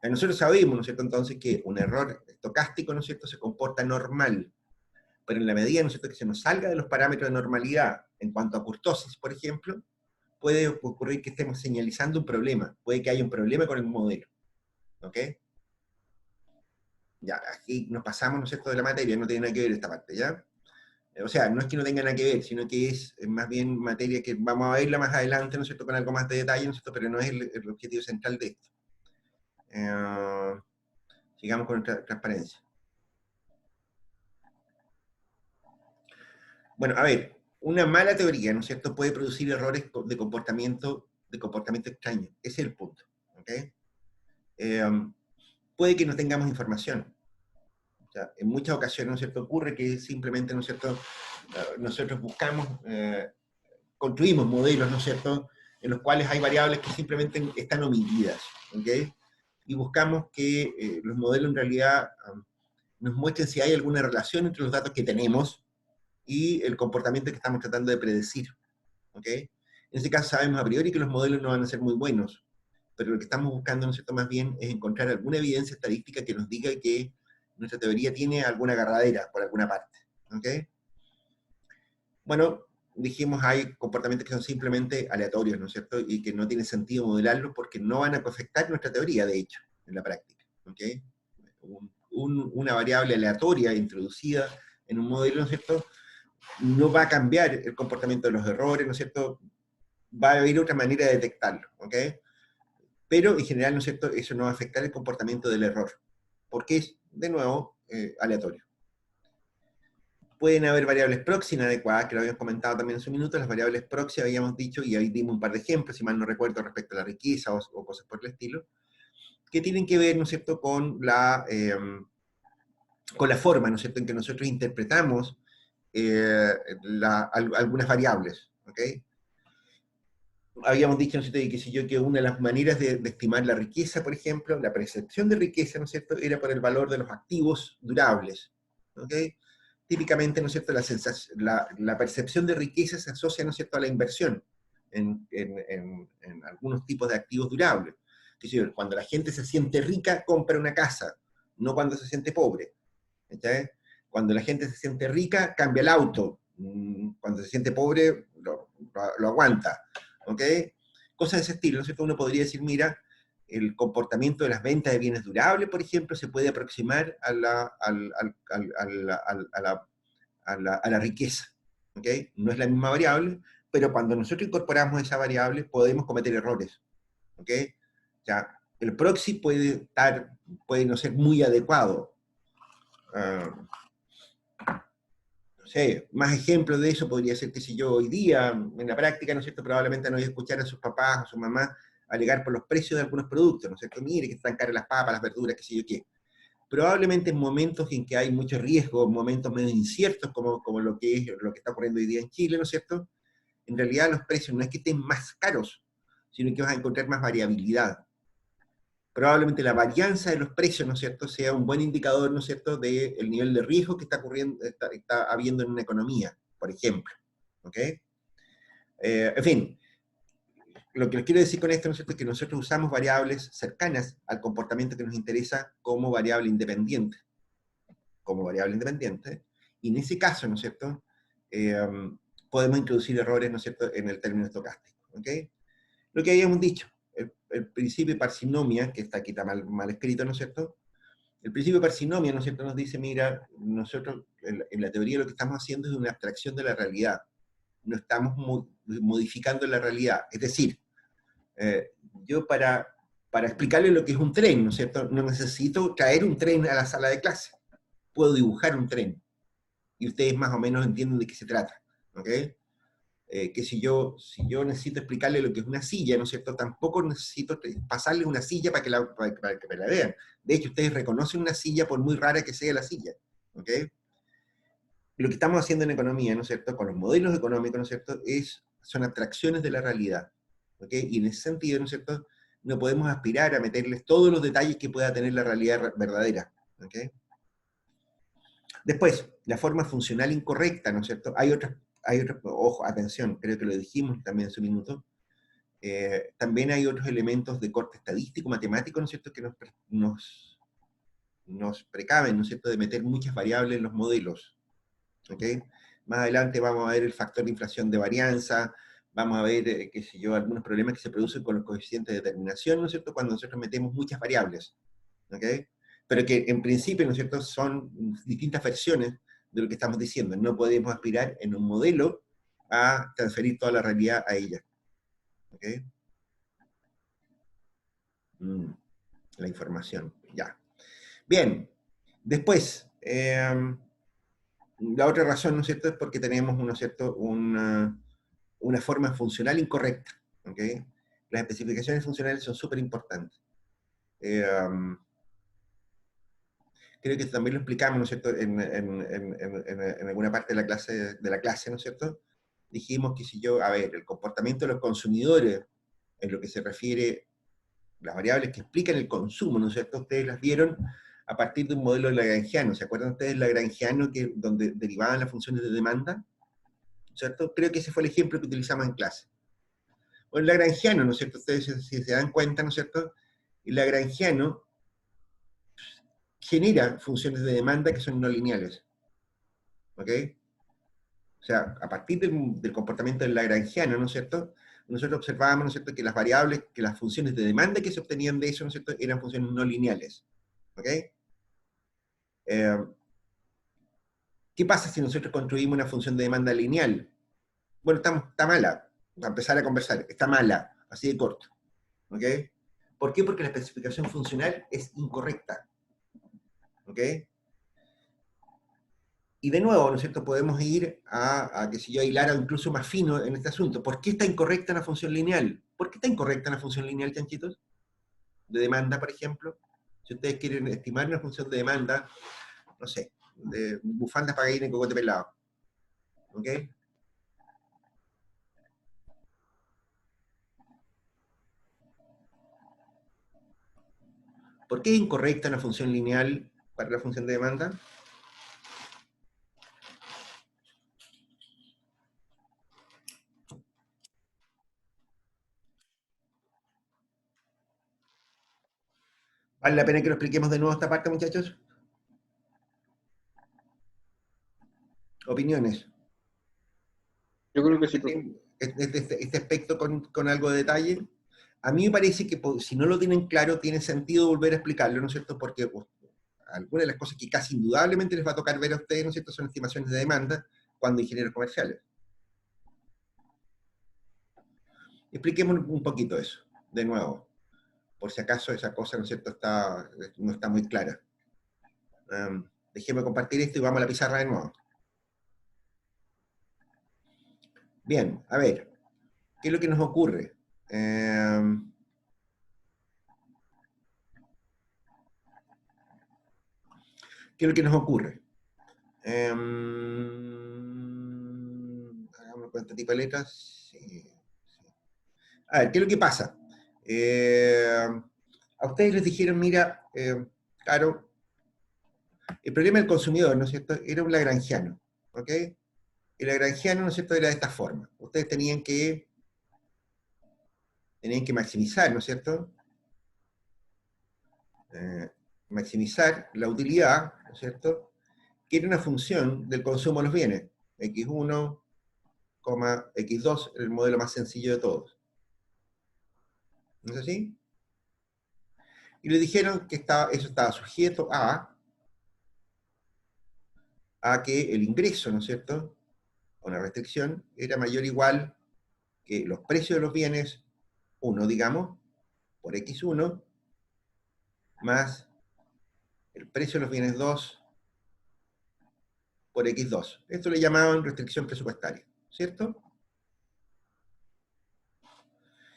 Nosotros sabemos, ¿no es cierto?, entonces que un error estocástico, ¿no es cierto?, se comporta normal, pero en la medida, ¿no es cierto?, que se nos salga de los parámetros de normalidad, en cuanto a kurtosis, por ejemplo, puede ocurrir que estemos señalizando un problema, puede que haya un problema con el modelo. ¿Ok? Ya, aquí nos pasamos, ¿no es cierto?, de la materia, no tiene nada que ver esta parte, ¿ya? O sea, no es que no tenga nada que ver, sino que es más bien materia que vamos a verla más adelante, ¿no es cierto?, con algo más de detalle, ¿no es cierto?, pero no es el objetivo central de esto. Sigamos con nuestra transparencia. Bueno, a ver, una mala teoría, ¿no es cierto?, puede producir errores de comportamiento extraño. Ese es el punto. ¿Ok? puede que no tengamos información. O sea, en muchas ocasiones, ¿no es cierto?, ocurre que simplemente, ¿no es cierto?, nosotros buscamos, construimos modelos, ¿no es cierto?, en los cuales hay variables que simplemente están omitidas, ¿ok? Y buscamos que los modelos en realidad nos muestren si hay alguna relación entre los datos que tenemos y el comportamiento que estamos tratando de predecir, ¿ok? En ese caso sabemos a priori que los modelos no van a ser muy buenos, pero lo que estamos buscando, ¿no es cierto?, más bien es encontrar alguna evidencia estadística que nos diga que nuestra teoría tiene alguna agarradera por alguna parte, ¿ok? Bueno, dijimos hay comportamientos que son simplemente aleatorios, ¿no es cierto?, y que no tiene sentido modelarlos porque no van a afectar nuestra teoría, de hecho, en la práctica, ¿ok? Una variable aleatoria introducida en un modelo, ¿no es cierto?, no va a cambiar el comportamiento de los errores, ¿no es cierto?, va a haber otra manera de detectarlo, ¿ok? Pero en general, ¿no es cierto?, eso no va a afectar el comportamiento del error, porque es, de nuevo, aleatorio. Pueden haber variables proxy inadecuadas, que lo habíamos comentado también en su minuto. Las variables proxy habíamos dicho, y ahí dimos un par de ejemplos, si mal no recuerdo, respecto a la riqueza o cosas por el estilo, que tienen que ver, ¿no es cierto?, con la forma, ¿no es cierto?, en que nosotros interpretamos algunas variables, ¿ok? Habíamos dicho, ¿no es cierto?, que una de las maneras de estimar la riqueza, por ejemplo, la percepción de riqueza, ¿no es cierto?, era por el valor de los activos durables, ¿ok? Típicamente, ¿no es cierto?, la percepción de riqueza se asocia, ¿no es cierto?, a la inversión en algunos tipos de activos durables. Es decir, cuando la gente se siente rica, compra una casa, no cuando se siente pobre. ¿Okay? Cuando la gente se siente rica, cambia el auto. Cuando se siente pobre, lo aguanta. ¿Ok? Cosas de ese estilo, ¿no es cierto? Uno podría decir, mira, el comportamiento de las ventas de bienes durables, por ejemplo, se puede aproximar a la riqueza. ¿Ok? No es la misma variable, pero cuando nosotros incorporamos esa variable, podemos cometer errores. ¿Ok? O sea, el proxy puede no ser muy adecuado. No sé, más ejemplos de eso podría ser que si yo hoy día, en la práctica, ¿no es cierto?, probablemente no voy a escuchar a sus papás o a su mamá alegar por los precios de algunos productos, ¿no es cierto? Mire que están caras las papas, las verduras, qué sé yo qué. Probablemente en momentos en que hay mucho riesgo, momentos medio inciertos, como lo que está ocurriendo hoy día en Chile, ¿no es cierto?, en realidad los precios no es que estén más caros, sino que vas a encontrar más variabilidad. Probablemente la varianza de los precios, ¿no es cierto?, sea un buen indicador, ¿no es cierto?, del nivel de riesgo que está habiendo en una economía, por ejemplo. ¿Ok? En fin, lo que les quiero decir con esto, ¿no es cierto?, es que nosotros usamos variables cercanas al comportamiento que nos interesa como variable independiente. Y en ese caso, ¿no es cierto?, podemos introducir errores, ¿no es cierto?, en el término estocástico. ¿Ok? Lo que habíamos dicho, el principio de parsinomia, que está aquí está mal escrito, ¿no es cierto? El principio de parsinomia, ¿no es cierto?, nos dice, mira, nosotros en la teoría lo que estamos haciendo es una abstracción de la realidad. No estamos modificando la realidad. Es decir, yo para explicarle lo que es un tren, ¿no es cierto?, no necesito traer un tren a la sala de clase. Puedo dibujar un tren. Y ustedes más o menos entienden de qué se trata. ¿Ok? Que si yo necesito explicarle lo que es una silla, ¿no es cierto?, tampoco necesito pasarle una silla para que me la vean. De hecho, ustedes reconocen una silla por muy rara que sea la silla. ¿Ok? Lo que estamos haciendo en economía, ¿no es cierto?, con los modelos económicos, ¿no es cierto?, son abstracciones de la realidad. ¿Ok? Y en ese sentido, ¿no es cierto?, no podemos aspirar a meterles todos los detalles que pueda tener la realidad verdadera. ¿Ok? Después, la forma funcional incorrecta, ¿no es cierto? Hay otras, ojo, atención, creo que lo dijimos también en su minuto. También hay otros elementos de corte estadístico, matemático, ¿no es cierto?, que nos precaven, ¿no es cierto?, de meter muchas variables en los modelos. ¿Ok? Más adelante vamos a ver el factor de inflación de varianza, vamos a ver, qué sé yo, algunos problemas que se producen con los coeficientes de determinación, ¿no es cierto?, cuando nosotros metemos muchas variables. ¿Ok? Pero que en principio, ¿no es cierto?, son distintas versiones de lo que estamos diciendo. No podemos aspirar en un modelo a transferir toda la realidad a ella. ¿Ok? La información, ya. Bien, después, la otra razón, ¿no es cierto?, es porque tenemos, ¿no es cierto?, una forma funcional incorrecta. ¿Ok? Las especificaciones funcionales son súper importantes. Creo que también lo explicamos, ¿no es cierto?, en alguna parte de la clase, ¿no es cierto? Dijimos que si yo, a ver, el comportamiento de los consumidores, en lo que se refiere las variables que explican el consumo, ¿no es cierto? Ustedes las vieron a partir de un modelo lagrangiano. ¿Se acuerdan ustedes del lagrangiano donde derivaban las funciones de demanda? ¿Cierto? Creo que ese fue el ejemplo que utilizamos en clase. O el lagrangiano, ¿no es cierto? Ustedes si se dan cuenta, ¿no es cierto? El lagrangiano genera funciones de demanda que son no lineales. ¿Ok? O sea, a partir del comportamiento del lagrangiano, ¿no es cierto?, nosotros observábamos, ¿no es cierto?, que las variables, que las funciones de demanda que se obtenían de eso, ¿no es cierto?, eran funciones no lineales. ¿Ok? ¿Qué pasa si nosotros construimos una función de demanda lineal? Bueno, está mala, para empezar a conversar, está mala, así de corto. ¿Ok? ¿Por qué? Porque la especificación funcional es incorrecta. ¿Ok? Y de nuevo, ¿no es cierto?, podemos ir qué sé yo, a hilar incluso más fino en este asunto. ¿Por qué está incorrecta una función lineal? ¿Por qué está incorrecta una función lineal, chanchitos? De demanda, por ejemplo. Si ustedes quieren estimar una función de demanda, no sé, de bufandas para gallina y cocote pelado. ¿Ok? ¿Por qué es incorrecta una función lineal para la función de demanda? ¿Vale la pena que lo expliquemos de nuevo esta parte, muchachos? ¿Opiniones? Yo creo que sí, profe. Este aspecto con algo de detalle. A mí me parece que si no lo tienen claro, tiene sentido volver a explicarlo, ¿no es cierto? Porque algunas de las cosas que casi indudablemente les va a tocar ver a ustedes, ¿no es cierto?, son estimaciones de demanda cuando ingenieros comerciales. Expliquemos un poquito eso, de nuevo, por si acaso esa cosa, ¿no es cierto?, no está muy clara. Déjeme compartir esto y vamos a la pizarra de nuevo. Bien, a ver, ¿qué es lo que nos ocurre? ¿Qué es lo que nos ocurre? Hagamos cuenta tipo de letras. Sí. A ver, ¿qué es lo que pasa? A ustedes les dijeron, mira, claro, el problema del consumidor, ¿no es cierto?, era un lagrangiano, ¿ok? El lagrangiano, ¿no es cierto?, era de esta forma. Ustedes tenían que maximizar, ¿no es cierto? Maximizar la utilidad, ¿no es cierto?, que era una función del consumo de los bienes. X1, X2, el modelo más sencillo de todos. ¿No es así? Y le dijeron que eso estaba sujeto a que el ingreso, ¿no es cierto?, una restricción, era mayor o igual que los precios de los bienes 1, digamos, por X1, más el precio de los bienes 2 por X2. Esto le llamaban restricción presupuestaria, ¿cierto?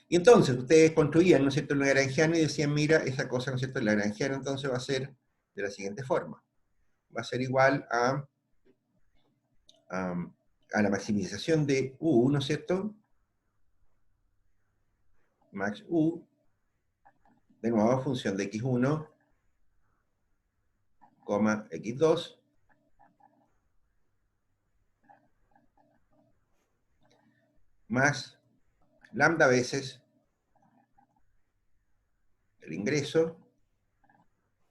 Y entonces ustedes construían, ¿no es cierto?, el lagrangiano y decían, mira, esa cosa, ¿no es cierto?, el lagrangiano entonces va a ser de la siguiente forma. Va a ser igual a la maximización de U, ¿no es cierto?, max U, de nuevo función de X1, X2, más lambda veces el ingreso,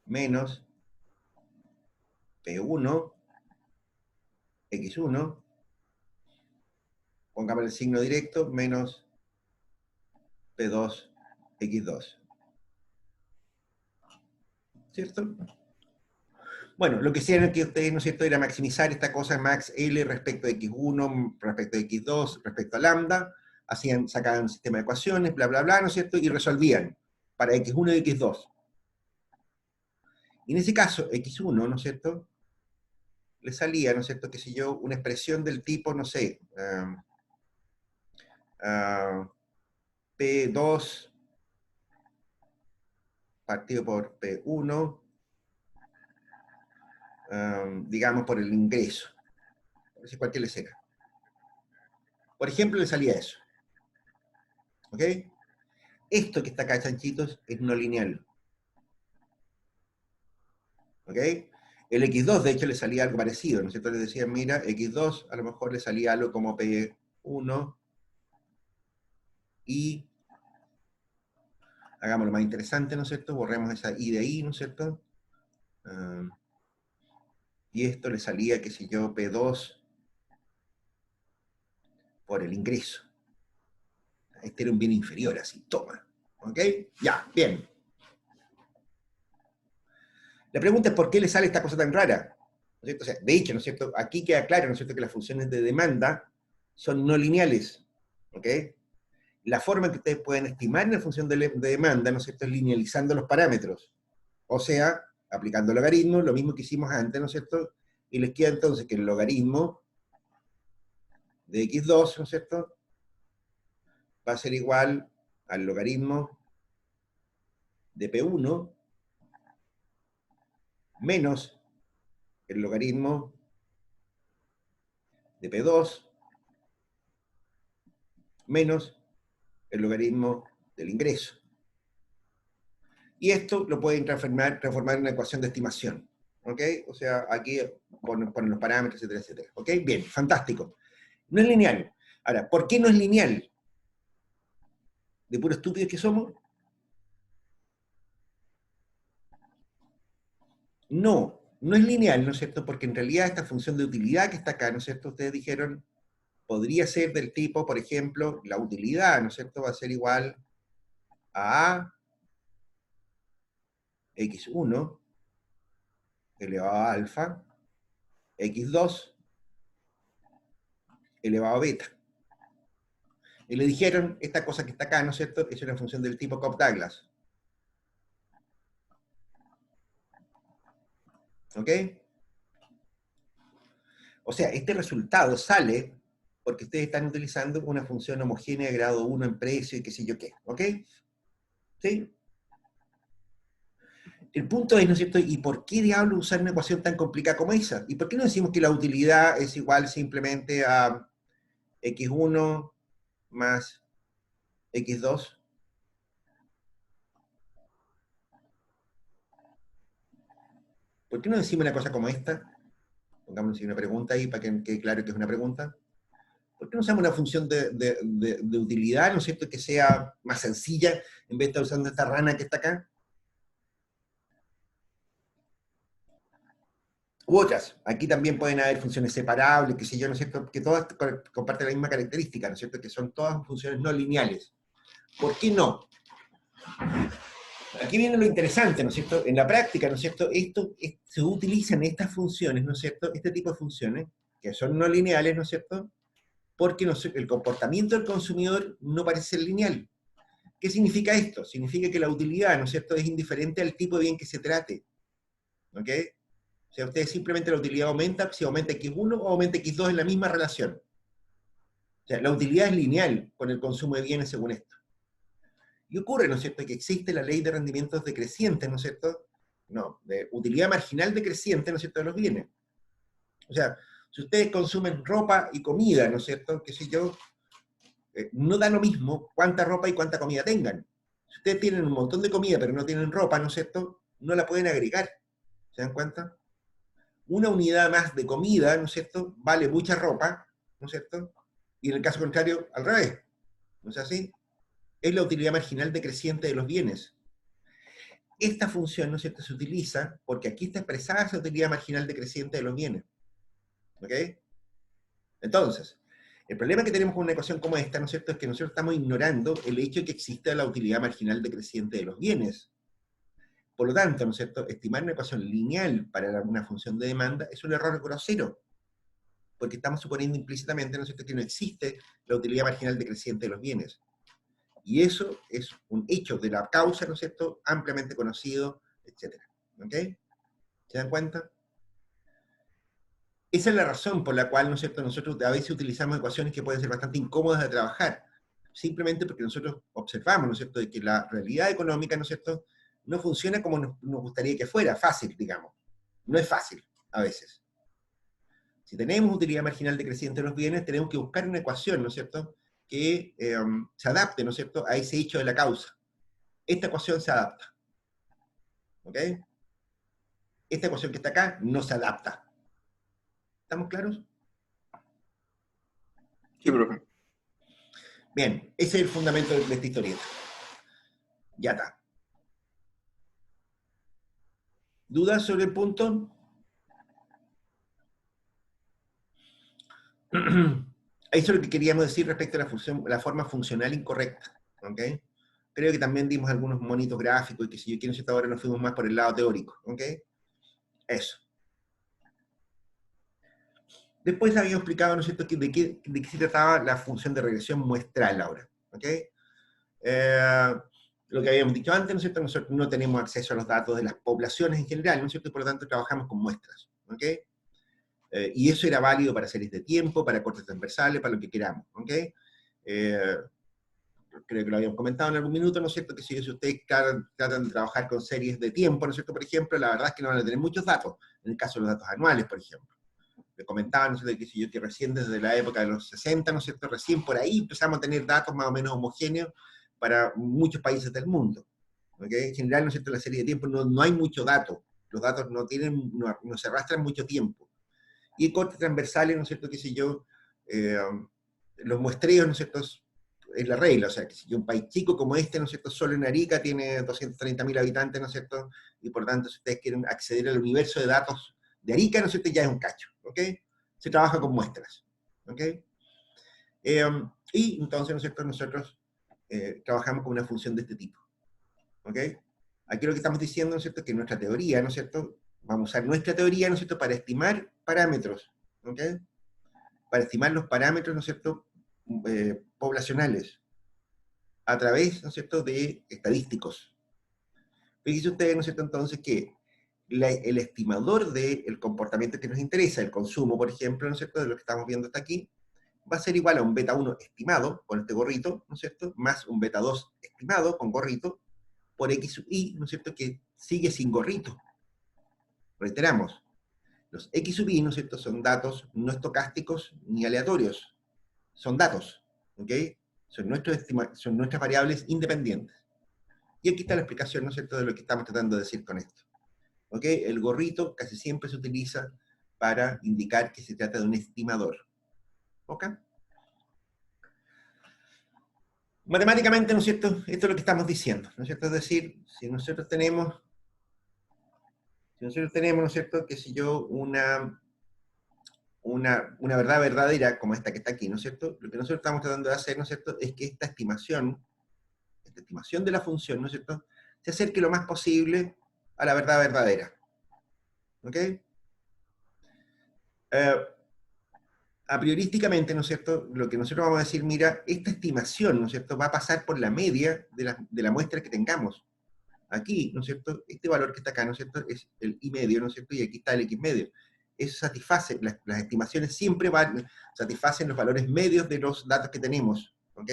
menos P1, X1, pongamos el signo directo, menos P2, X2. ¿Cierto? Bueno, lo que hicieron que ustedes, ¿no es cierto?, era maximizar esta cosa max L respecto a X1, respecto a X2, respecto a lambda, sacaban un sistema de ecuaciones, bla, bla, bla, ¿no es cierto?, y resolvían para X1 y X2. Y en ese caso, X1, ¿no es cierto?, le salía, ¿no es cierto?, qué sé yo, una expresión del tipo, no sé, P2 partido por P1, digamos por el ingreso. Por decir cualquier leseca. Por ejemplo, le salía eso. ¿Ok? Esto que está acá, chanchitos, es no lineal. ¿Ok? El X2, de hecho, le salía algo parecido, ¿no es cierto? Le decían, mira, X2, a lo mejor le salía algo como P1, y hagámoslo más interesante, ¿no es cierto? Borremos esa I de ahí, ¿no es cierto? Y esto le salía, qué sé yo, P2 por el ingreso. Este era un bien inferior, así, toma. ¿Ok? Ya, bien. La pregunta es, ¿por qué le sale esta cosa tan rara? ¿No es cierto? O sea, de hecho, ¿no es cierto? Aquí queda claro, ¿no es cierto?, que las funciones de demanda son no lineales. ¿Ok? La forma en que ustedes pueden estimar una función de demanda, ¿no es cierto?, es linealizando los parámetros. O sea, aplicando logaritmos, lo mismo que hicimos antes, ¿no es cierto? Y les queda entonces que el logaritmo de x2, ¿no es cierto?, va a ser igual al logaritmo de P1 menos el logaritmo de P2 menos el logaritmo del ingreso. Y esto lo pueden transformar en una ecuación de estimación. ¿Ok? O sea, aquí ponen los parámetros, etcétera, etcétera. ¿Ok? Bien, fantástico. No es lineal. Ahora, ¿por qué no es lineal? ¿De puro estúpidos que somos? No, no es lineal, ¿no es cierto? Porque en realidad esta función de utilidad que está acá, ¿no es cierto? Ustedes dijeron, podría ser del tipo, por ejemplo, la utilidad, ¿no es cierto? Va a ser igual a x1 elevado a alfa, x2 elevado a beta. Y le dijeron, esta cosa que está acá, ¿no es cierto?, es una función del tipo Cobb-Douglas. ¿Ok? O sea, este resultado sale porque ustedes están utilizando una función homogénea de grado 1 en precio y qué sé yo qué. ¿Ok? ¿Sí? El punto es, ¿no es cierto?, ¿y por qué diablos usar una ecuación tan complicada como esa? ¿Y por qué no decimos que la utilidad es igual simplemente a x1 más x2? ¿Por qué no decimos una cosa como esta? Pongámonos una pregunta ahí para que quede claro que es una pregunta. ¿Por qué no usamos una función de utilidad, ¿no es cierto?, que sea más sencilla, en vez de estar usando esta rana que está acá? U otras. Aquí también pueden haber funciones separables, qué sé yo, ¿no es cierto?, que todas comparten la misma característica, ¿no es cierto?, que son todas funciones no lineales. ¿Por qué no? Aquí viene lo interesante, ¿no es cierto? En la práctica, ¿no es cierto?, se utilizan estas funciones, ¿no es cierto?, este tipo de funciones, que son no lineales, ¿no es cierto?, porque el comportamiento del consumidor no parece ser lineal. ¿Qué significa esto? Significa que la utilidad, ¿no es cierto?, es indiferente al tipo de bien que se trate. ¿Ok? O sea, ustedes simplemente la utilidad aumenta, si aumenta X1 o aumenta X2 en la misma relación. O sea, la utilidad es lineal con el consumo de bienes según esto. Y ocurre, ¿no es cierto?, que existe la ley de rendimientos decrecientes, ¿no es cierto? No, de utilidad marginal decreciente, ¿no es cierto?, de los bienes. O sea, si ustedes consumen ropa y comida, ¿no es cierto?, qué sé yo, no da lo mismo cuánta ropa y cuánta comida tengan. Si ustedes tienen un montón de comida pero no tienen ropa, ¿no es cierto?, no la pueden agregar. ¿Se dan cuenta? Una unidad más de comida, ¿no es cierto?, vale mucha ropa, ¿no es cierto? Y en el caso contrario, al revés. ¿No es así? Es la utilidad marginal decreciente de los bienes. Esta función, ¿no es cierto?, se utiliza porque aquí está expresada esa utilidad marginal decreciente de los bienes. ¿Ok? Entonces, el problema que tenemos con una ecuación como esta, ¿no es cierto?, es que nosotros estamos ignorando el hecho de que exista la utilidad marginal decreciente de los bienes. Por lo tanto, ¿no es cierto?, estimar una ecuación lineal para una función de demanda es un error grosero, porque estamos suponiendo implícitamente, ¿no es cierto?, que no existe la utilidad marginal decreciente de los bienes. Y eso es un hecho de la causa, ¿no es cierto?, ampliamente conocido, etc. ¿Ok? ¿Se dan cuenta? Esa es la razón por la cual, ¿no es cierto?, nosotros a veces utilizamos ecuaciones que pueden ser bastante incómodas de trabajar, simplemente porque nosotros observamos, ¿no es cierto?, de que la realidad económica, ¿no es cierto?, no funciona como nos gustaría que fuera, fácil, digamos. No es fácil, a veces. Si tenemos utilidad marginal decreciente de los bienes, tenemos que buscar una ecuación, ¿no es cierto?, que se adapte, ¿no es cierto?, a ese hecho de la causa. Esta ecuación se adapta. ¿Ok? Esta ecuación que está acá no se adapta. ¿Estamos claros? Sí, profe. Bien, ese es el fundamento de esta historieta. Ya está. ¿Dudas sobre el punto? Eso es lo que queríamos decir respecto a la forma funcional incorrecta. ¿Ok? Creo que también dimos algunos monitos gráficos y que si yo quiero decir ahora nos fuimos más por el lado teórico. ¿Ok? Eso. Después habíamos explicado, ¿no es cierto?, de qué se trataba la función de regresión muestral ahora. ¿Ok? Lo que habíamos dicho antes, ¿no es cierto?, nosotros no tenemos acceso a los datos de las poblaciones en general, ¿no es cierto?, y por lo tanto trabajamos con muestras. ¿Ok? Y eso era válido para series de tiempo, para cortes transversales, para lo que queramos. ¿Ok? Creo que lo habíamos comentado en algún minuto, ¿no es cierto?, que si ustedes tratan de trabajar con series de tiempo, ¿no es cierto?, por ejemplo, la verdad es que no van a tener muchos datos, en el caso de los datos anuales, por ejemplo. Le comentaba, ¿no es cierto?, que recién desde la época de los 60, ¿no es cierto?, recién por ahí empezamos a tener datos más o menos homogéneos para muchos países del mundo. ¿Ok? En general, ¿no es cierto?, la serie de tiempo no hay mucho dato, los datos no se arrastran mucho tiempo. Y cortes transversales, ¿no es cierto?, los muestreos, ¿no es cierto?, es la regla, o sea, que si un país chico como este, ¿no es cierto?, solo en Arica tiene 230.000 habitantes, ¿no es cierto?, y por tanto, si ustedes quieren acceder al universo de datos de Arica, ¿no es cierto?, ya es un cacho, ¿ok? Se trabaja con muestras, ¿ok? Y entonces, ¿no es cierto?, nosotros trabajamos con una función de este tipo, ¿ok? Aquí lo que estamos diciendo, ¿no es cierto?, que nuestra teoría, ¿no es cierto?, vamos a usar nuestra teoría, ¿no es cierto?, para estimar parámetros, ¿ok? Para estimar los parámetros, ¿no es cierto?, poblacionales, a través, ¿no es cierto?, de estadísticos. Fíjense ustedes, ¿no es cierto?, entonces que el estimador del comportamiento que nos interesa, el consumo, por ejemplo, ¿no es cierto?, de lo que estamos viendo hasta aquí, va a ser igual a un beta 1 estimado, con este gorrito, ¿no es cierto?, más un beta 2 estimado, con gorrito, por X sub I, ¿no es cierto?, que sigue sin gorrito. Reiteramos, los X sub I, ¿no es cierto?, son datos no estocásticos ni aleatorios, son datos, ¿ok? Son nuestras variables independientes. Y aquí está la explicación, ¿no es cierto?, de lo que estamos tratando de decir con esto. ¿Ok? El gorrito casi siempre se utiliza para indicar que se trata de un estimador. ¿Ok? Matemáticamente, ¿no es cierto?, esto es lo que estamos diciendo, ¿no es cierto? Es decir, si nosotros tenemos, ¿no es cierto?, que si yo una verdad verdadera, como esta que está aquí, ¿no es cierto?, lo que nosotros estamos tratando de hacer, ¿no es cierto?, es que esta estimación de la función, ¿no es cierto?, se acerque lo más posible a la verdad verdadera. ¿Ok? A priorísticamente, ¿no es cierto?, lo que nosotros vamos a decir, mira, esta estimación, ¿no es cierto?, va a pasar por la media de la muestra que tengamos. Aquí, ¿no es cierto?, este valor que está acá, ¿no es cierto?, es el I medio, ¿no es cierto?, y aquí está el X medio. Eso satisface, las estimaciones siempre satisfacen los valores medios de los datos que tenemos, ¿ok?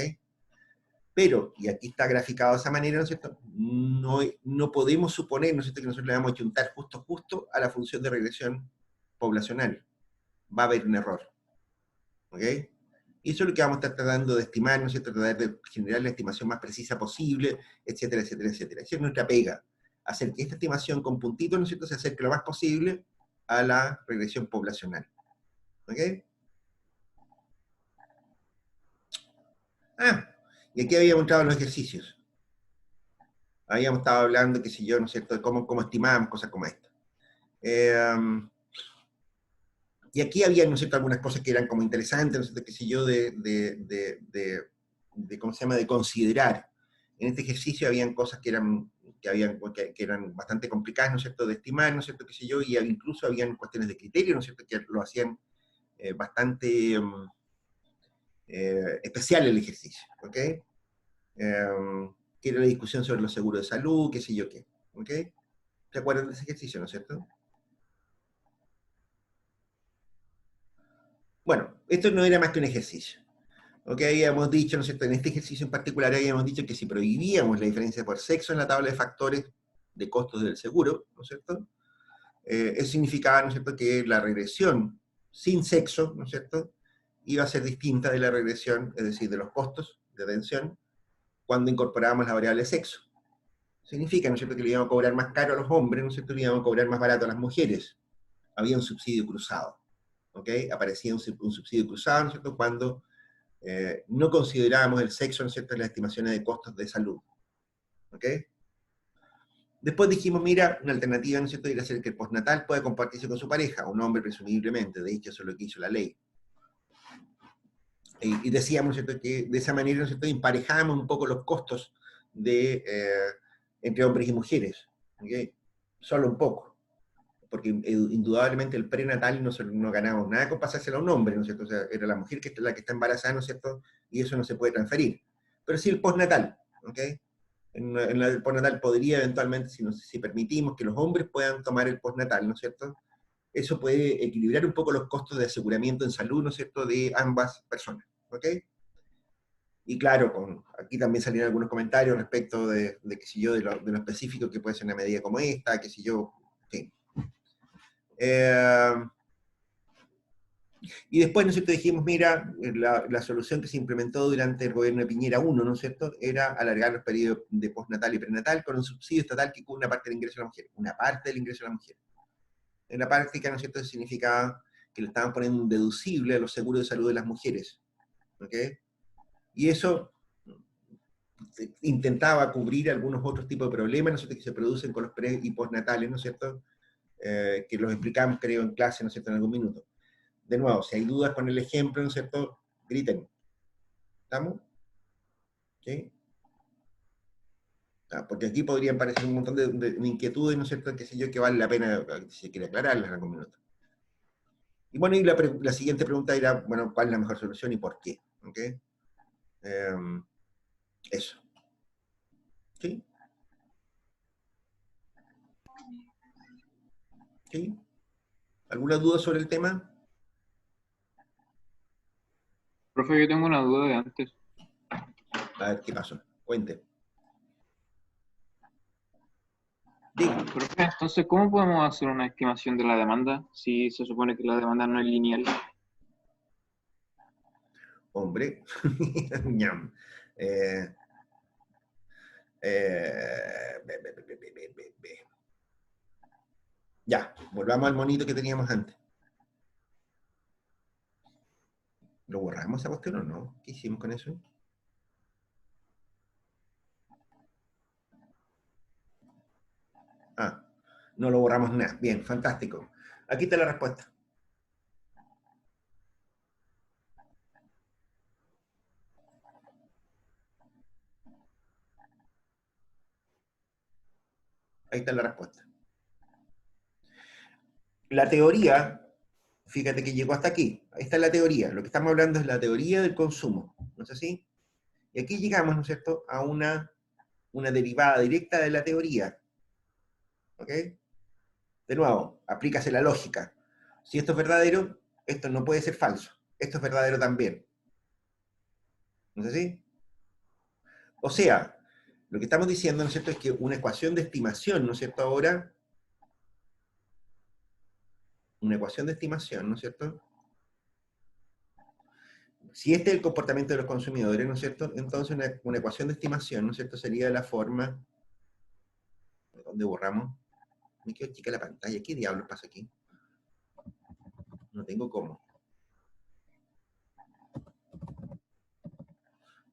Pero, y aquí está graficado de esa manera, ¿no es cierto?, no podemos suponer, ¿no es cierto?, que nosotros le vamos a juntar justo a la función de regresión poblacional. Va a haber un error. ¿Ok? Y eso es lo que vamos a estar tratando de estimar, ¿no es cierto?, tratar de generar la estimación más precisa posible, etcétera, etcétera, etcétera. Esa es nuestra pega. Hacer que esta estimación con puntitos, ¿no es cierto?, se acerque lo más posible a la regresión poblacional. ¿Ok? Y aquí habíamos entrado en los ejercicios. Habíamos estado hablando, qué sé yo, ¿no es cierto?, de cómo estimábamos cosas como esta. Y aquí había, ¿no es cierto?, algunas cosas que eran como interesantes, ¿no es cierto?, qué sé yo, ¿cómo se llama?, de considerar. En este ejercicio habían cosas que eran bastante complicadas, ¿no es cierto?, de estimar, ¿no es cierto?, qué sé yo, y incluso habían cuestiones de criterio, ¿no es cierto?, que lo hacían bastante especial el ejercicio, ¿ok? Que era la discusión sobre los seguros de salud, qué sé yo qué, ¿ok? ¿Se acuerdan de ese ejercicio, no es cierto? Bueno, esto no era más que un ejercicio. ¿Ok? Habíamos dicho, ¿no es cierto?, en este ejercicio en particular habíamos dicho que si prohibíamos la diferencia por sexo en la tabla de factores, de costos del seguro, ¿no es cierto? Eso significaba, ¿no es cierto?, que la regresión sin sexo, ¿no es cierto?, iba a ser distinta de la regresión, es decir, de los costos de atención, cuando incorporábamos la variable sexo. Significa, ¿no es cierto?, que le íbamos a cobrar más caro a los hombres, ¿no es cierto?, le íbamos a cobrar más barato a las mujeres. Había un subsidio cruzado, ¿ok? Aparecía un subsidio cruzado, ¿no es cierto?, cuando no considerábamos el sexo, ¿no es cierto?, en las estimaciones de costos de salud, ¿ok? Después dijimos, mira, una alternativa, ¿no es cierto?, era hacer que el postnatal pueda compartirse con su pareja, un hombre presumiblemente, de hecho eso es lo que hizo la ley. Y decíamos, ¿no es cierto?, que de esa manera, ¿no es cierto?, emparejábamos un poco los costos de, entre hombres y mujeres, ¿ok? Solo un poco, porque indudablemente el prenatal no ganamos nada con pasárselo a un hombre, ¿no es cierto? O sea, era la mujer que, la que está embarazada, ¿no es cierto?, y eso no se puede transferir. Pero sí el postnatal, ¿ok? En el postnatal podría eventualmente, si permitimos que los hombres puedan tomar el postnatal, ¿no es cierto?, eso puede equilibrar un poco los costos de aseguramiento en salud, ¿no es cierto?, de ambas personas, ¿ok? Y claro, aquí también salieron algunos comentarios respecto de qué sé yo, de lo específico que puede ser una medida como esta, qué sé yo, en fin. Y después, ¿no es cierto?, dijimos, mira, la solución que se implementó durante el gobierno de Piñera 1, ¿no es cierto?, era alargar los periodos de postnatal y prenatal con un subsidio estatal que cubre una parte del ingreso de la mujer, una parte del ingreso de la mujer. En la práctica, ¿no es cierto?, significaba que le estaban poniendo un deducible a los seguros de salud de las mujeres, ¿ok? Y eso intentaba cubrir algunos otros tipos de problemas, ¿no es cierto?, que se producen con los pre- y postnatales, ¿no es cierto?, que los explicamos, creo, en clase, ¿no es cierto?, en algún minuto. De nuevo, si hay dudas con el ejemplo, ¿no es cierto?, griten. ¿Estamos? ¿Sí? Porque aquí podrían aparecer un montón de inquietudes, ¿no es cierto?, qué sé yo, que vale la pena, si se quiere aclararlas en algún minuto. Y bueno, y la siguiente pregunta era, bueno, ¿cuál es la mejor solución y por qué? ¿Ok? Eso. ¿Sí? ¿Sí? ¿Alguna duda sobre el tema? Profe, yo tengo una duda de antes. A ver, ¿qué pasó? Cuente. Diga. Profe, entonces, ¿cómo podemos hacer una estimación de la demanda si se supone que la demanda no es lineal? Hombre. Ñam. Be. Ya, volvamos al monito que teníamos antes. ¿Lo borramos esa cuestión o no? ¿Qué hicimos con eso? Ah, no lo borramos nada. Bien, fantástico. Aquí está la respuesta. Ahí está la respuesta. La teoría, fíjate que llegó hasta aquí. Ahí está la teoría. Lo que estamos hablando es la teoría del consumo. ¿No es así? Y aquí llegamos, ¿no es cierto?, a una derivada directa de la teoría. ¿Ok? De nuevo, aplícase la lógica. Si esto es verdadero, esto no puede ser falso. Esto es verdadero también. ¿No es así? O sea, lo que estamos diciendo, ¿no es cierto?, es que una ecuación de estimación, ¿no es cierto?, ahora, una ecuación de estimación, ¿no es cierto?, si este es el comportamiento de los consumidores, ¿no es cierto?, entonces una ecuación de estimación, ¿no es cierto?, sería de la forma, ¿dónde borramos? Me quedo chica la pantalla, ¿qué diablos pasa aquí? No tengo cómo.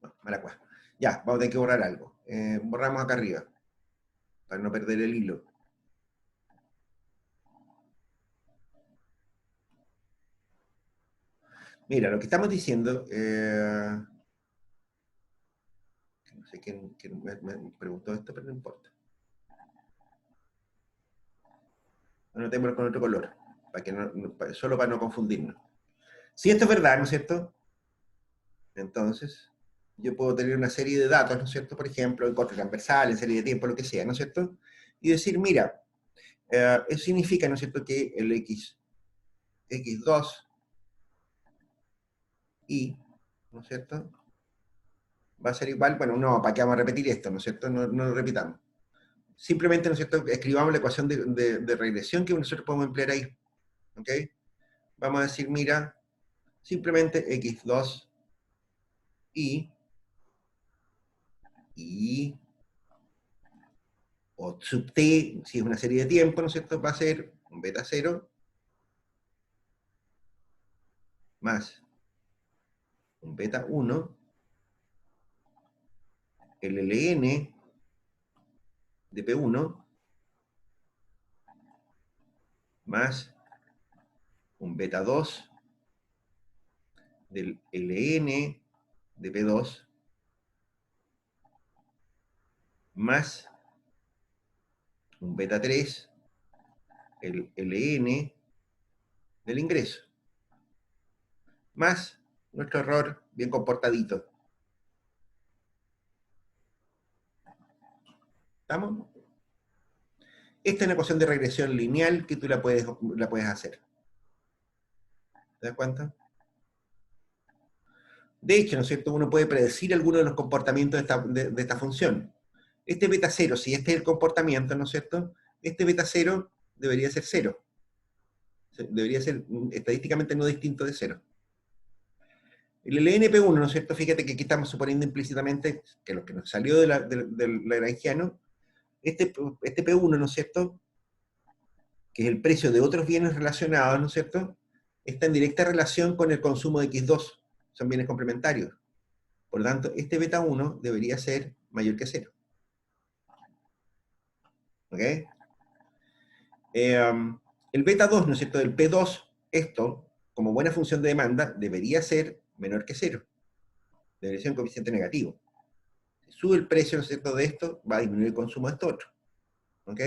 No, mala cueva. Ya, vamos a tener que borrar algo. Borramos acá arriba, para no perder el hilo. Mira, lo que estamos diciendo, no sé quién me preguntó esto, pero no importa. Anotémoslo con otro color, solo para no confundirnos. Si esto es verdad, ¿no es cierto?, entonces yo puedo tener una serie de datos, ¿no es cierto?, por ejemplo, en corte transversal, en serie de tiempo, lo que sea, ¿no es cierto?, y decir, mira, eso significa, ¿no es cierto?, que el x2 y, ¿no es cierto?, va a ser igual, bueno, no, ¿para qué vamos a repetir esto, no es cierto?, no lo repitamos. simplemente, ¿no es cierto?, escribamos la ecuación de regresión que nosotros podemos emplear ahí. ¿Ok? Vamos a decir, mira, simplemente x2 y o sub t, si es una serie de tiempo, ¿no es cierto?, va a ser un beta 0 más un beta 1, el ln de P1 más un beta 2 del ln de P2 más un beta 3, el ln del ingreso, más nuestro error bien comportadito. ¿Estamos? Esta es una ecuación de regresión lineal que tú la puedes hacer. ¿Te das cuenta? De hecho, ¿no es cierto?, uno puede predecir algunos de los comportamientos de esta función. Este beta 0, si este es el comportamiento, ¿no es cierto?, este beta 0 debería ser 0. Debería ser estadísticamente no distinto de 0. El LNP1, ¿no es cierto?, fíjate que aquí estamos suponiendo implícitamente que lo que nos salió del lagrangiano, este P1, ¿no es cierto?, que es el precio de otros bienes relacionados, ¿no es cierto?, está en directa relación con el consumo de X2. Son bienes complementarios. Por lo tanto, este beta 1 debería ser mayor que 0. ¿Ok? El beta 2, ¿no es cierto?, del P2, esto, como buena función de demanda, debería ser menor que 0. Debería ser un coeficiente negativo. Si sube el precio, ¿no es cierto?, de esto, va a disminuir el consumo de esto otro. ¿Ok?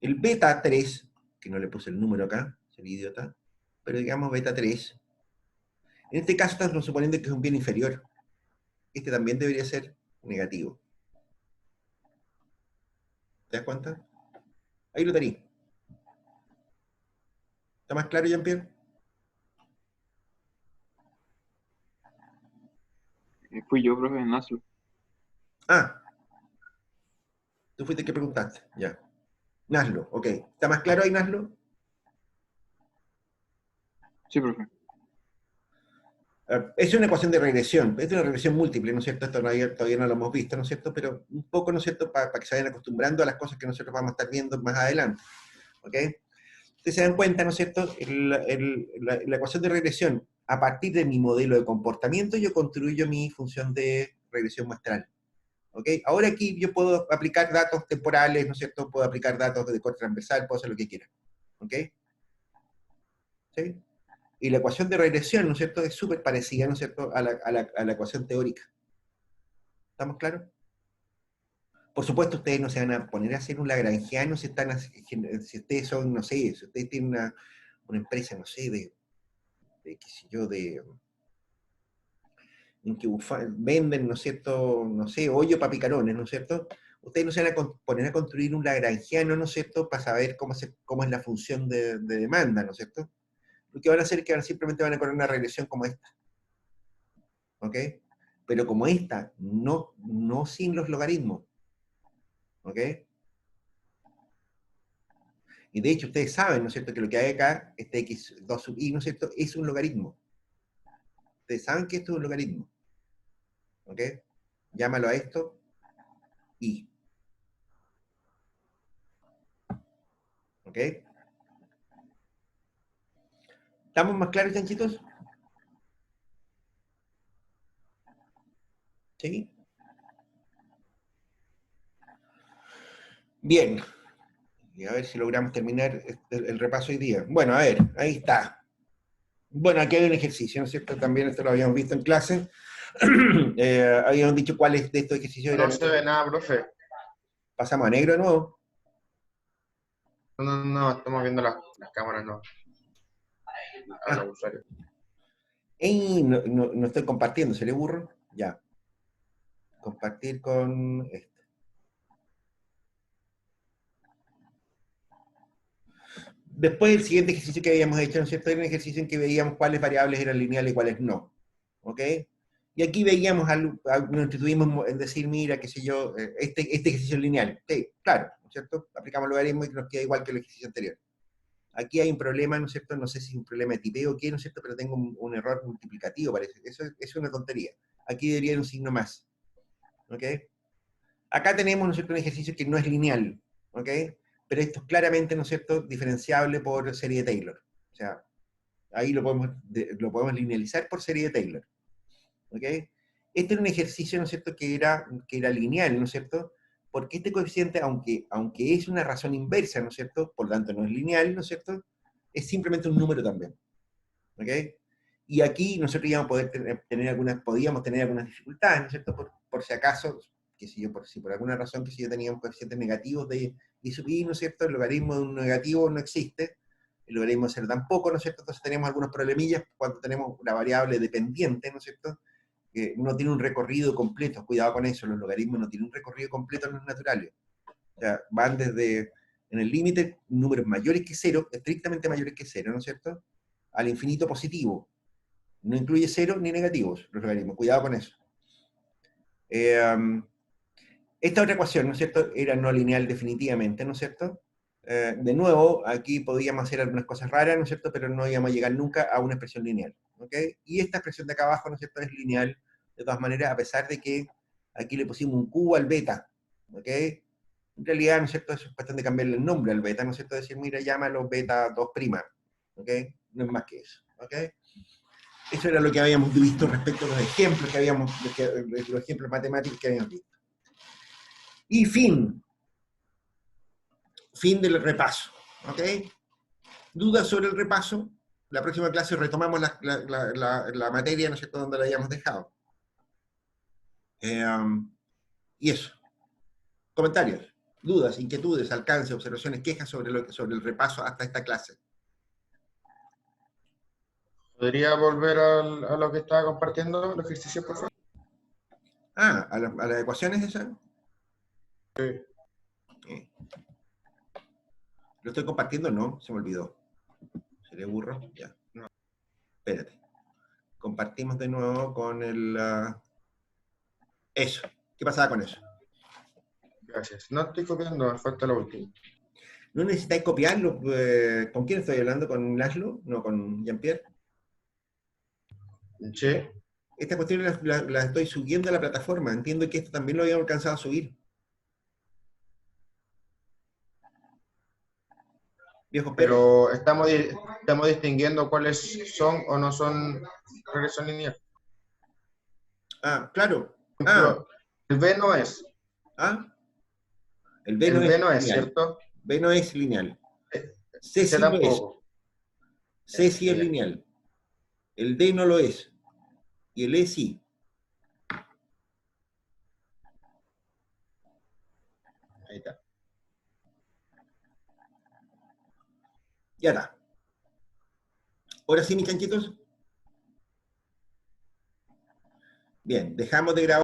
El beta 3, que no le puse el número acá, soy idiota, pero digamos beta 3, en este caso estamos suponiendo que es un bien inferior. Este también debería ser negativo. ¿Te das cuenta? Ahí lo tenés. ¿Está más claro, Jean-Pierre? Fui yo, profe, en Naslo. Ah, tú fuiste el que preguntaste, ya. Naslo, ok. ¿Está más claro ahí, Naslo? Sí, profe. Es una ecuación de regresión, es una regresión múltiple, ¿no es cierto? Esto todavía no lo hemos visto, ¿no es cierto? Pero un poco, ¿no es cierto?, para que se vayan acostumbrando a las cosas que nosotros vamos a estar viendo más adelante, ¿ok? Ustedes se dan cuenta, ¿no es cierto?, la ecuación de regresión, a partir de mi modelo de comportamiento, yo construyo mi función de regresión muestral, ¿ok? Ahora aquí yo puedo aplicar datos temporales, ¿no es cierto?, puedo aplicar datos de corte transversal, puedo hacer lo que quiera, ¿ok? ¿Sí? Y la ecuación de regresión, ¿no es cierto?, es súper parecida, ¿no es cierto?, a la ecuación teórica. ¿Estamos claros? Por supuesto, ustedes no se van a poner a hacer un lagrangiano si ustedes son, no sé, si ustedes tienen una empresa, no sé, qué sé yo, en que venden, ¿no es cierto?, no sé, hoyo para picarones, ¿no es cierto? Ustedes no se van a poner a construir un lagrangiano, ¿no es cierto?, para saber cómo es la función de demanda, ¿no es cierto? Lo que van a hacer es que simplemente van a correr una regresión como esta. ¿Ok? Pero como esta, no sin los logaritmos. ¿Ok? Y de hecho ustedes saben, ¿no es cierto?, que lo que hay acá, este x2 sub i, ¿no es cierto?, es un logaritmo. Ustedes saben que esto es un logaritmo. ¿Ok? Llámalo a esto i. ¿Ok? ¿Estamos más claros, chanchitos? ¿Sí? Bien. Y a ver si logramos terminar el repaso hoy día. Bueno, a ver, ahí está. Bueno, aquí hay un ejercicio, ¿no es cierto? También esto lo habíamos visto en clase. Habíamos dicho cuáles de estos ejercicios No eran. se ve nada, profe. Pasamos a negro de nuevo. No, estamos viendo las cámaras, no. A los usuarios. No estoy compartiendo, ¿se le burro? Ya. Compartir con este. Después el siguiente ejercicio que habíamos hecho, ¿no es cierto? Era un ejercicio en que veíamos cuáles variables eran lineales y cuáles no. ¿Ok? Y aquí veíamos, nos entretuvimos en decir, mira, qué sé yo, este ejercicio es lineal. Sí, claro, ¿no es cierto? Aplicamos logaritmo y nos queda igual que el ejercicio anterior. Aquí hay un problema, ¿no es cierto? No sé si es un problema de tipeo o qué, ¿no es cierto? Pero tengo un error multiplicativo, parece. Eso es una tontería. Aquí debería haber un signo más. ¿Ok? Acá tenemos, ¿no es cierto?, un ejercicio que no es lineal. ¿Ok? Pero esto es claramente, ¿no es cierto?, diferenciable por serie de Taylor. O sea, ahí lo podemos linealizar por serie de Taylor. ¿Ok? Este era un ejercicio, ¿no es cierto?, que era lineal, ¿no es cierto? Porque este coeficiente, aunque es una razón inversa, ¿no es cierto?, por lo tanto no es lineal, ¿no es cierto?, es simplemente un número también. ¿Ok? Y aquí nosotros íbamos a poder podíamos tener algunas dificultades, ¿no es cierto?, por si acaso, que si por alguna razón que si yo tenía un coeficiente negativo de y sub i, ¿no es cierto?, el logaritmo de un negativo no existe, el logaritmo de cero tampoco, ¿no es cierto? Entonces tenemos algunos problemillas cuando tenemos una variable dependiente, ¿no es cierto?, que no tiene un recorrido completo. Cuidado con eso, los logaritmos no tienen un recorrido completo en los naturales. O sea, van desde, en el límite, números mayores que cero, estrictamente mayores que cero, ¿no es cierto?, al infinito positivo. No incluye cero ni negativos los logaritmos, cuidado con eso. Esta otra ecuación, ¿no es cierto?, era no lineal definitivamente, ¿no es cierto? De nuevo, aquí podíamos hacer algunas cosas raras, ¿no es cierto?, pero no íbamos a llegar nunca a una expresión lineal, ¿ok? Y esta expresión de acá abajo, ¿no es cierto?, es lineal, de todas maneras, a pesar de que aquí le pusimos un cubo al beta, ¿ok? En realidad, ¿no es cierto?, es cuestión de cambiarle el nombre al beta, ¿no es cierto?, decir, mira, llámalo beta 2', ¿ok? No es más que eso, ¿ok? Eso era lo que habíamos visto respecto a los ejemplos que habíamos, los ejemplos matemáticos que habíamos visto. Y fin del repaso, ¿ok? ¿Dudas sobre el repaso? La próxima clase retomamos la materia, ¿no es cierto?, donde la habíamos dejado. Y eso. Comentarios, dudas, inquietudes, alcance, observaciones, quejas sobre el repaso hasta esta clase. ¿Podría volver a lo que estaba compartiendo, el ejercicio, por favor? Ah, ¿a las ecuaciones esas? Sí. ¿Lo estoy compartiendo? No, se me olvidó. ¿Seré burro? Ya. No. Espérate. Compartimos de nuevo con el... eso. ¿Qué pasaba con eso? Gracias. No estoy copiando, me falta lo último. ¿No necesitáis copiarlo? ¿Con quién estoy hablando? ¿Con Laszlo? ¿No, con Jean-Pierre? Sí. Esta cuestión la estoy subiendo a la plataforma. Entiendo que esto también lo habíamos alcanzado a subir. Viejos perros. Pero estamos distinguiendo cuáles son o no son regresión lineal. Ah, claro. Por Ah, ejemplo, el B no es. ah. El B no El es B no es, lineal. ¿cierto? B no es lineal. C C sí lo es. tampoco. C sí es lineal. El D no lo es. Y el E sí. Ahí está. Ya está. Ahora sí, mis chanchitos. Bien, dejamos de grabar.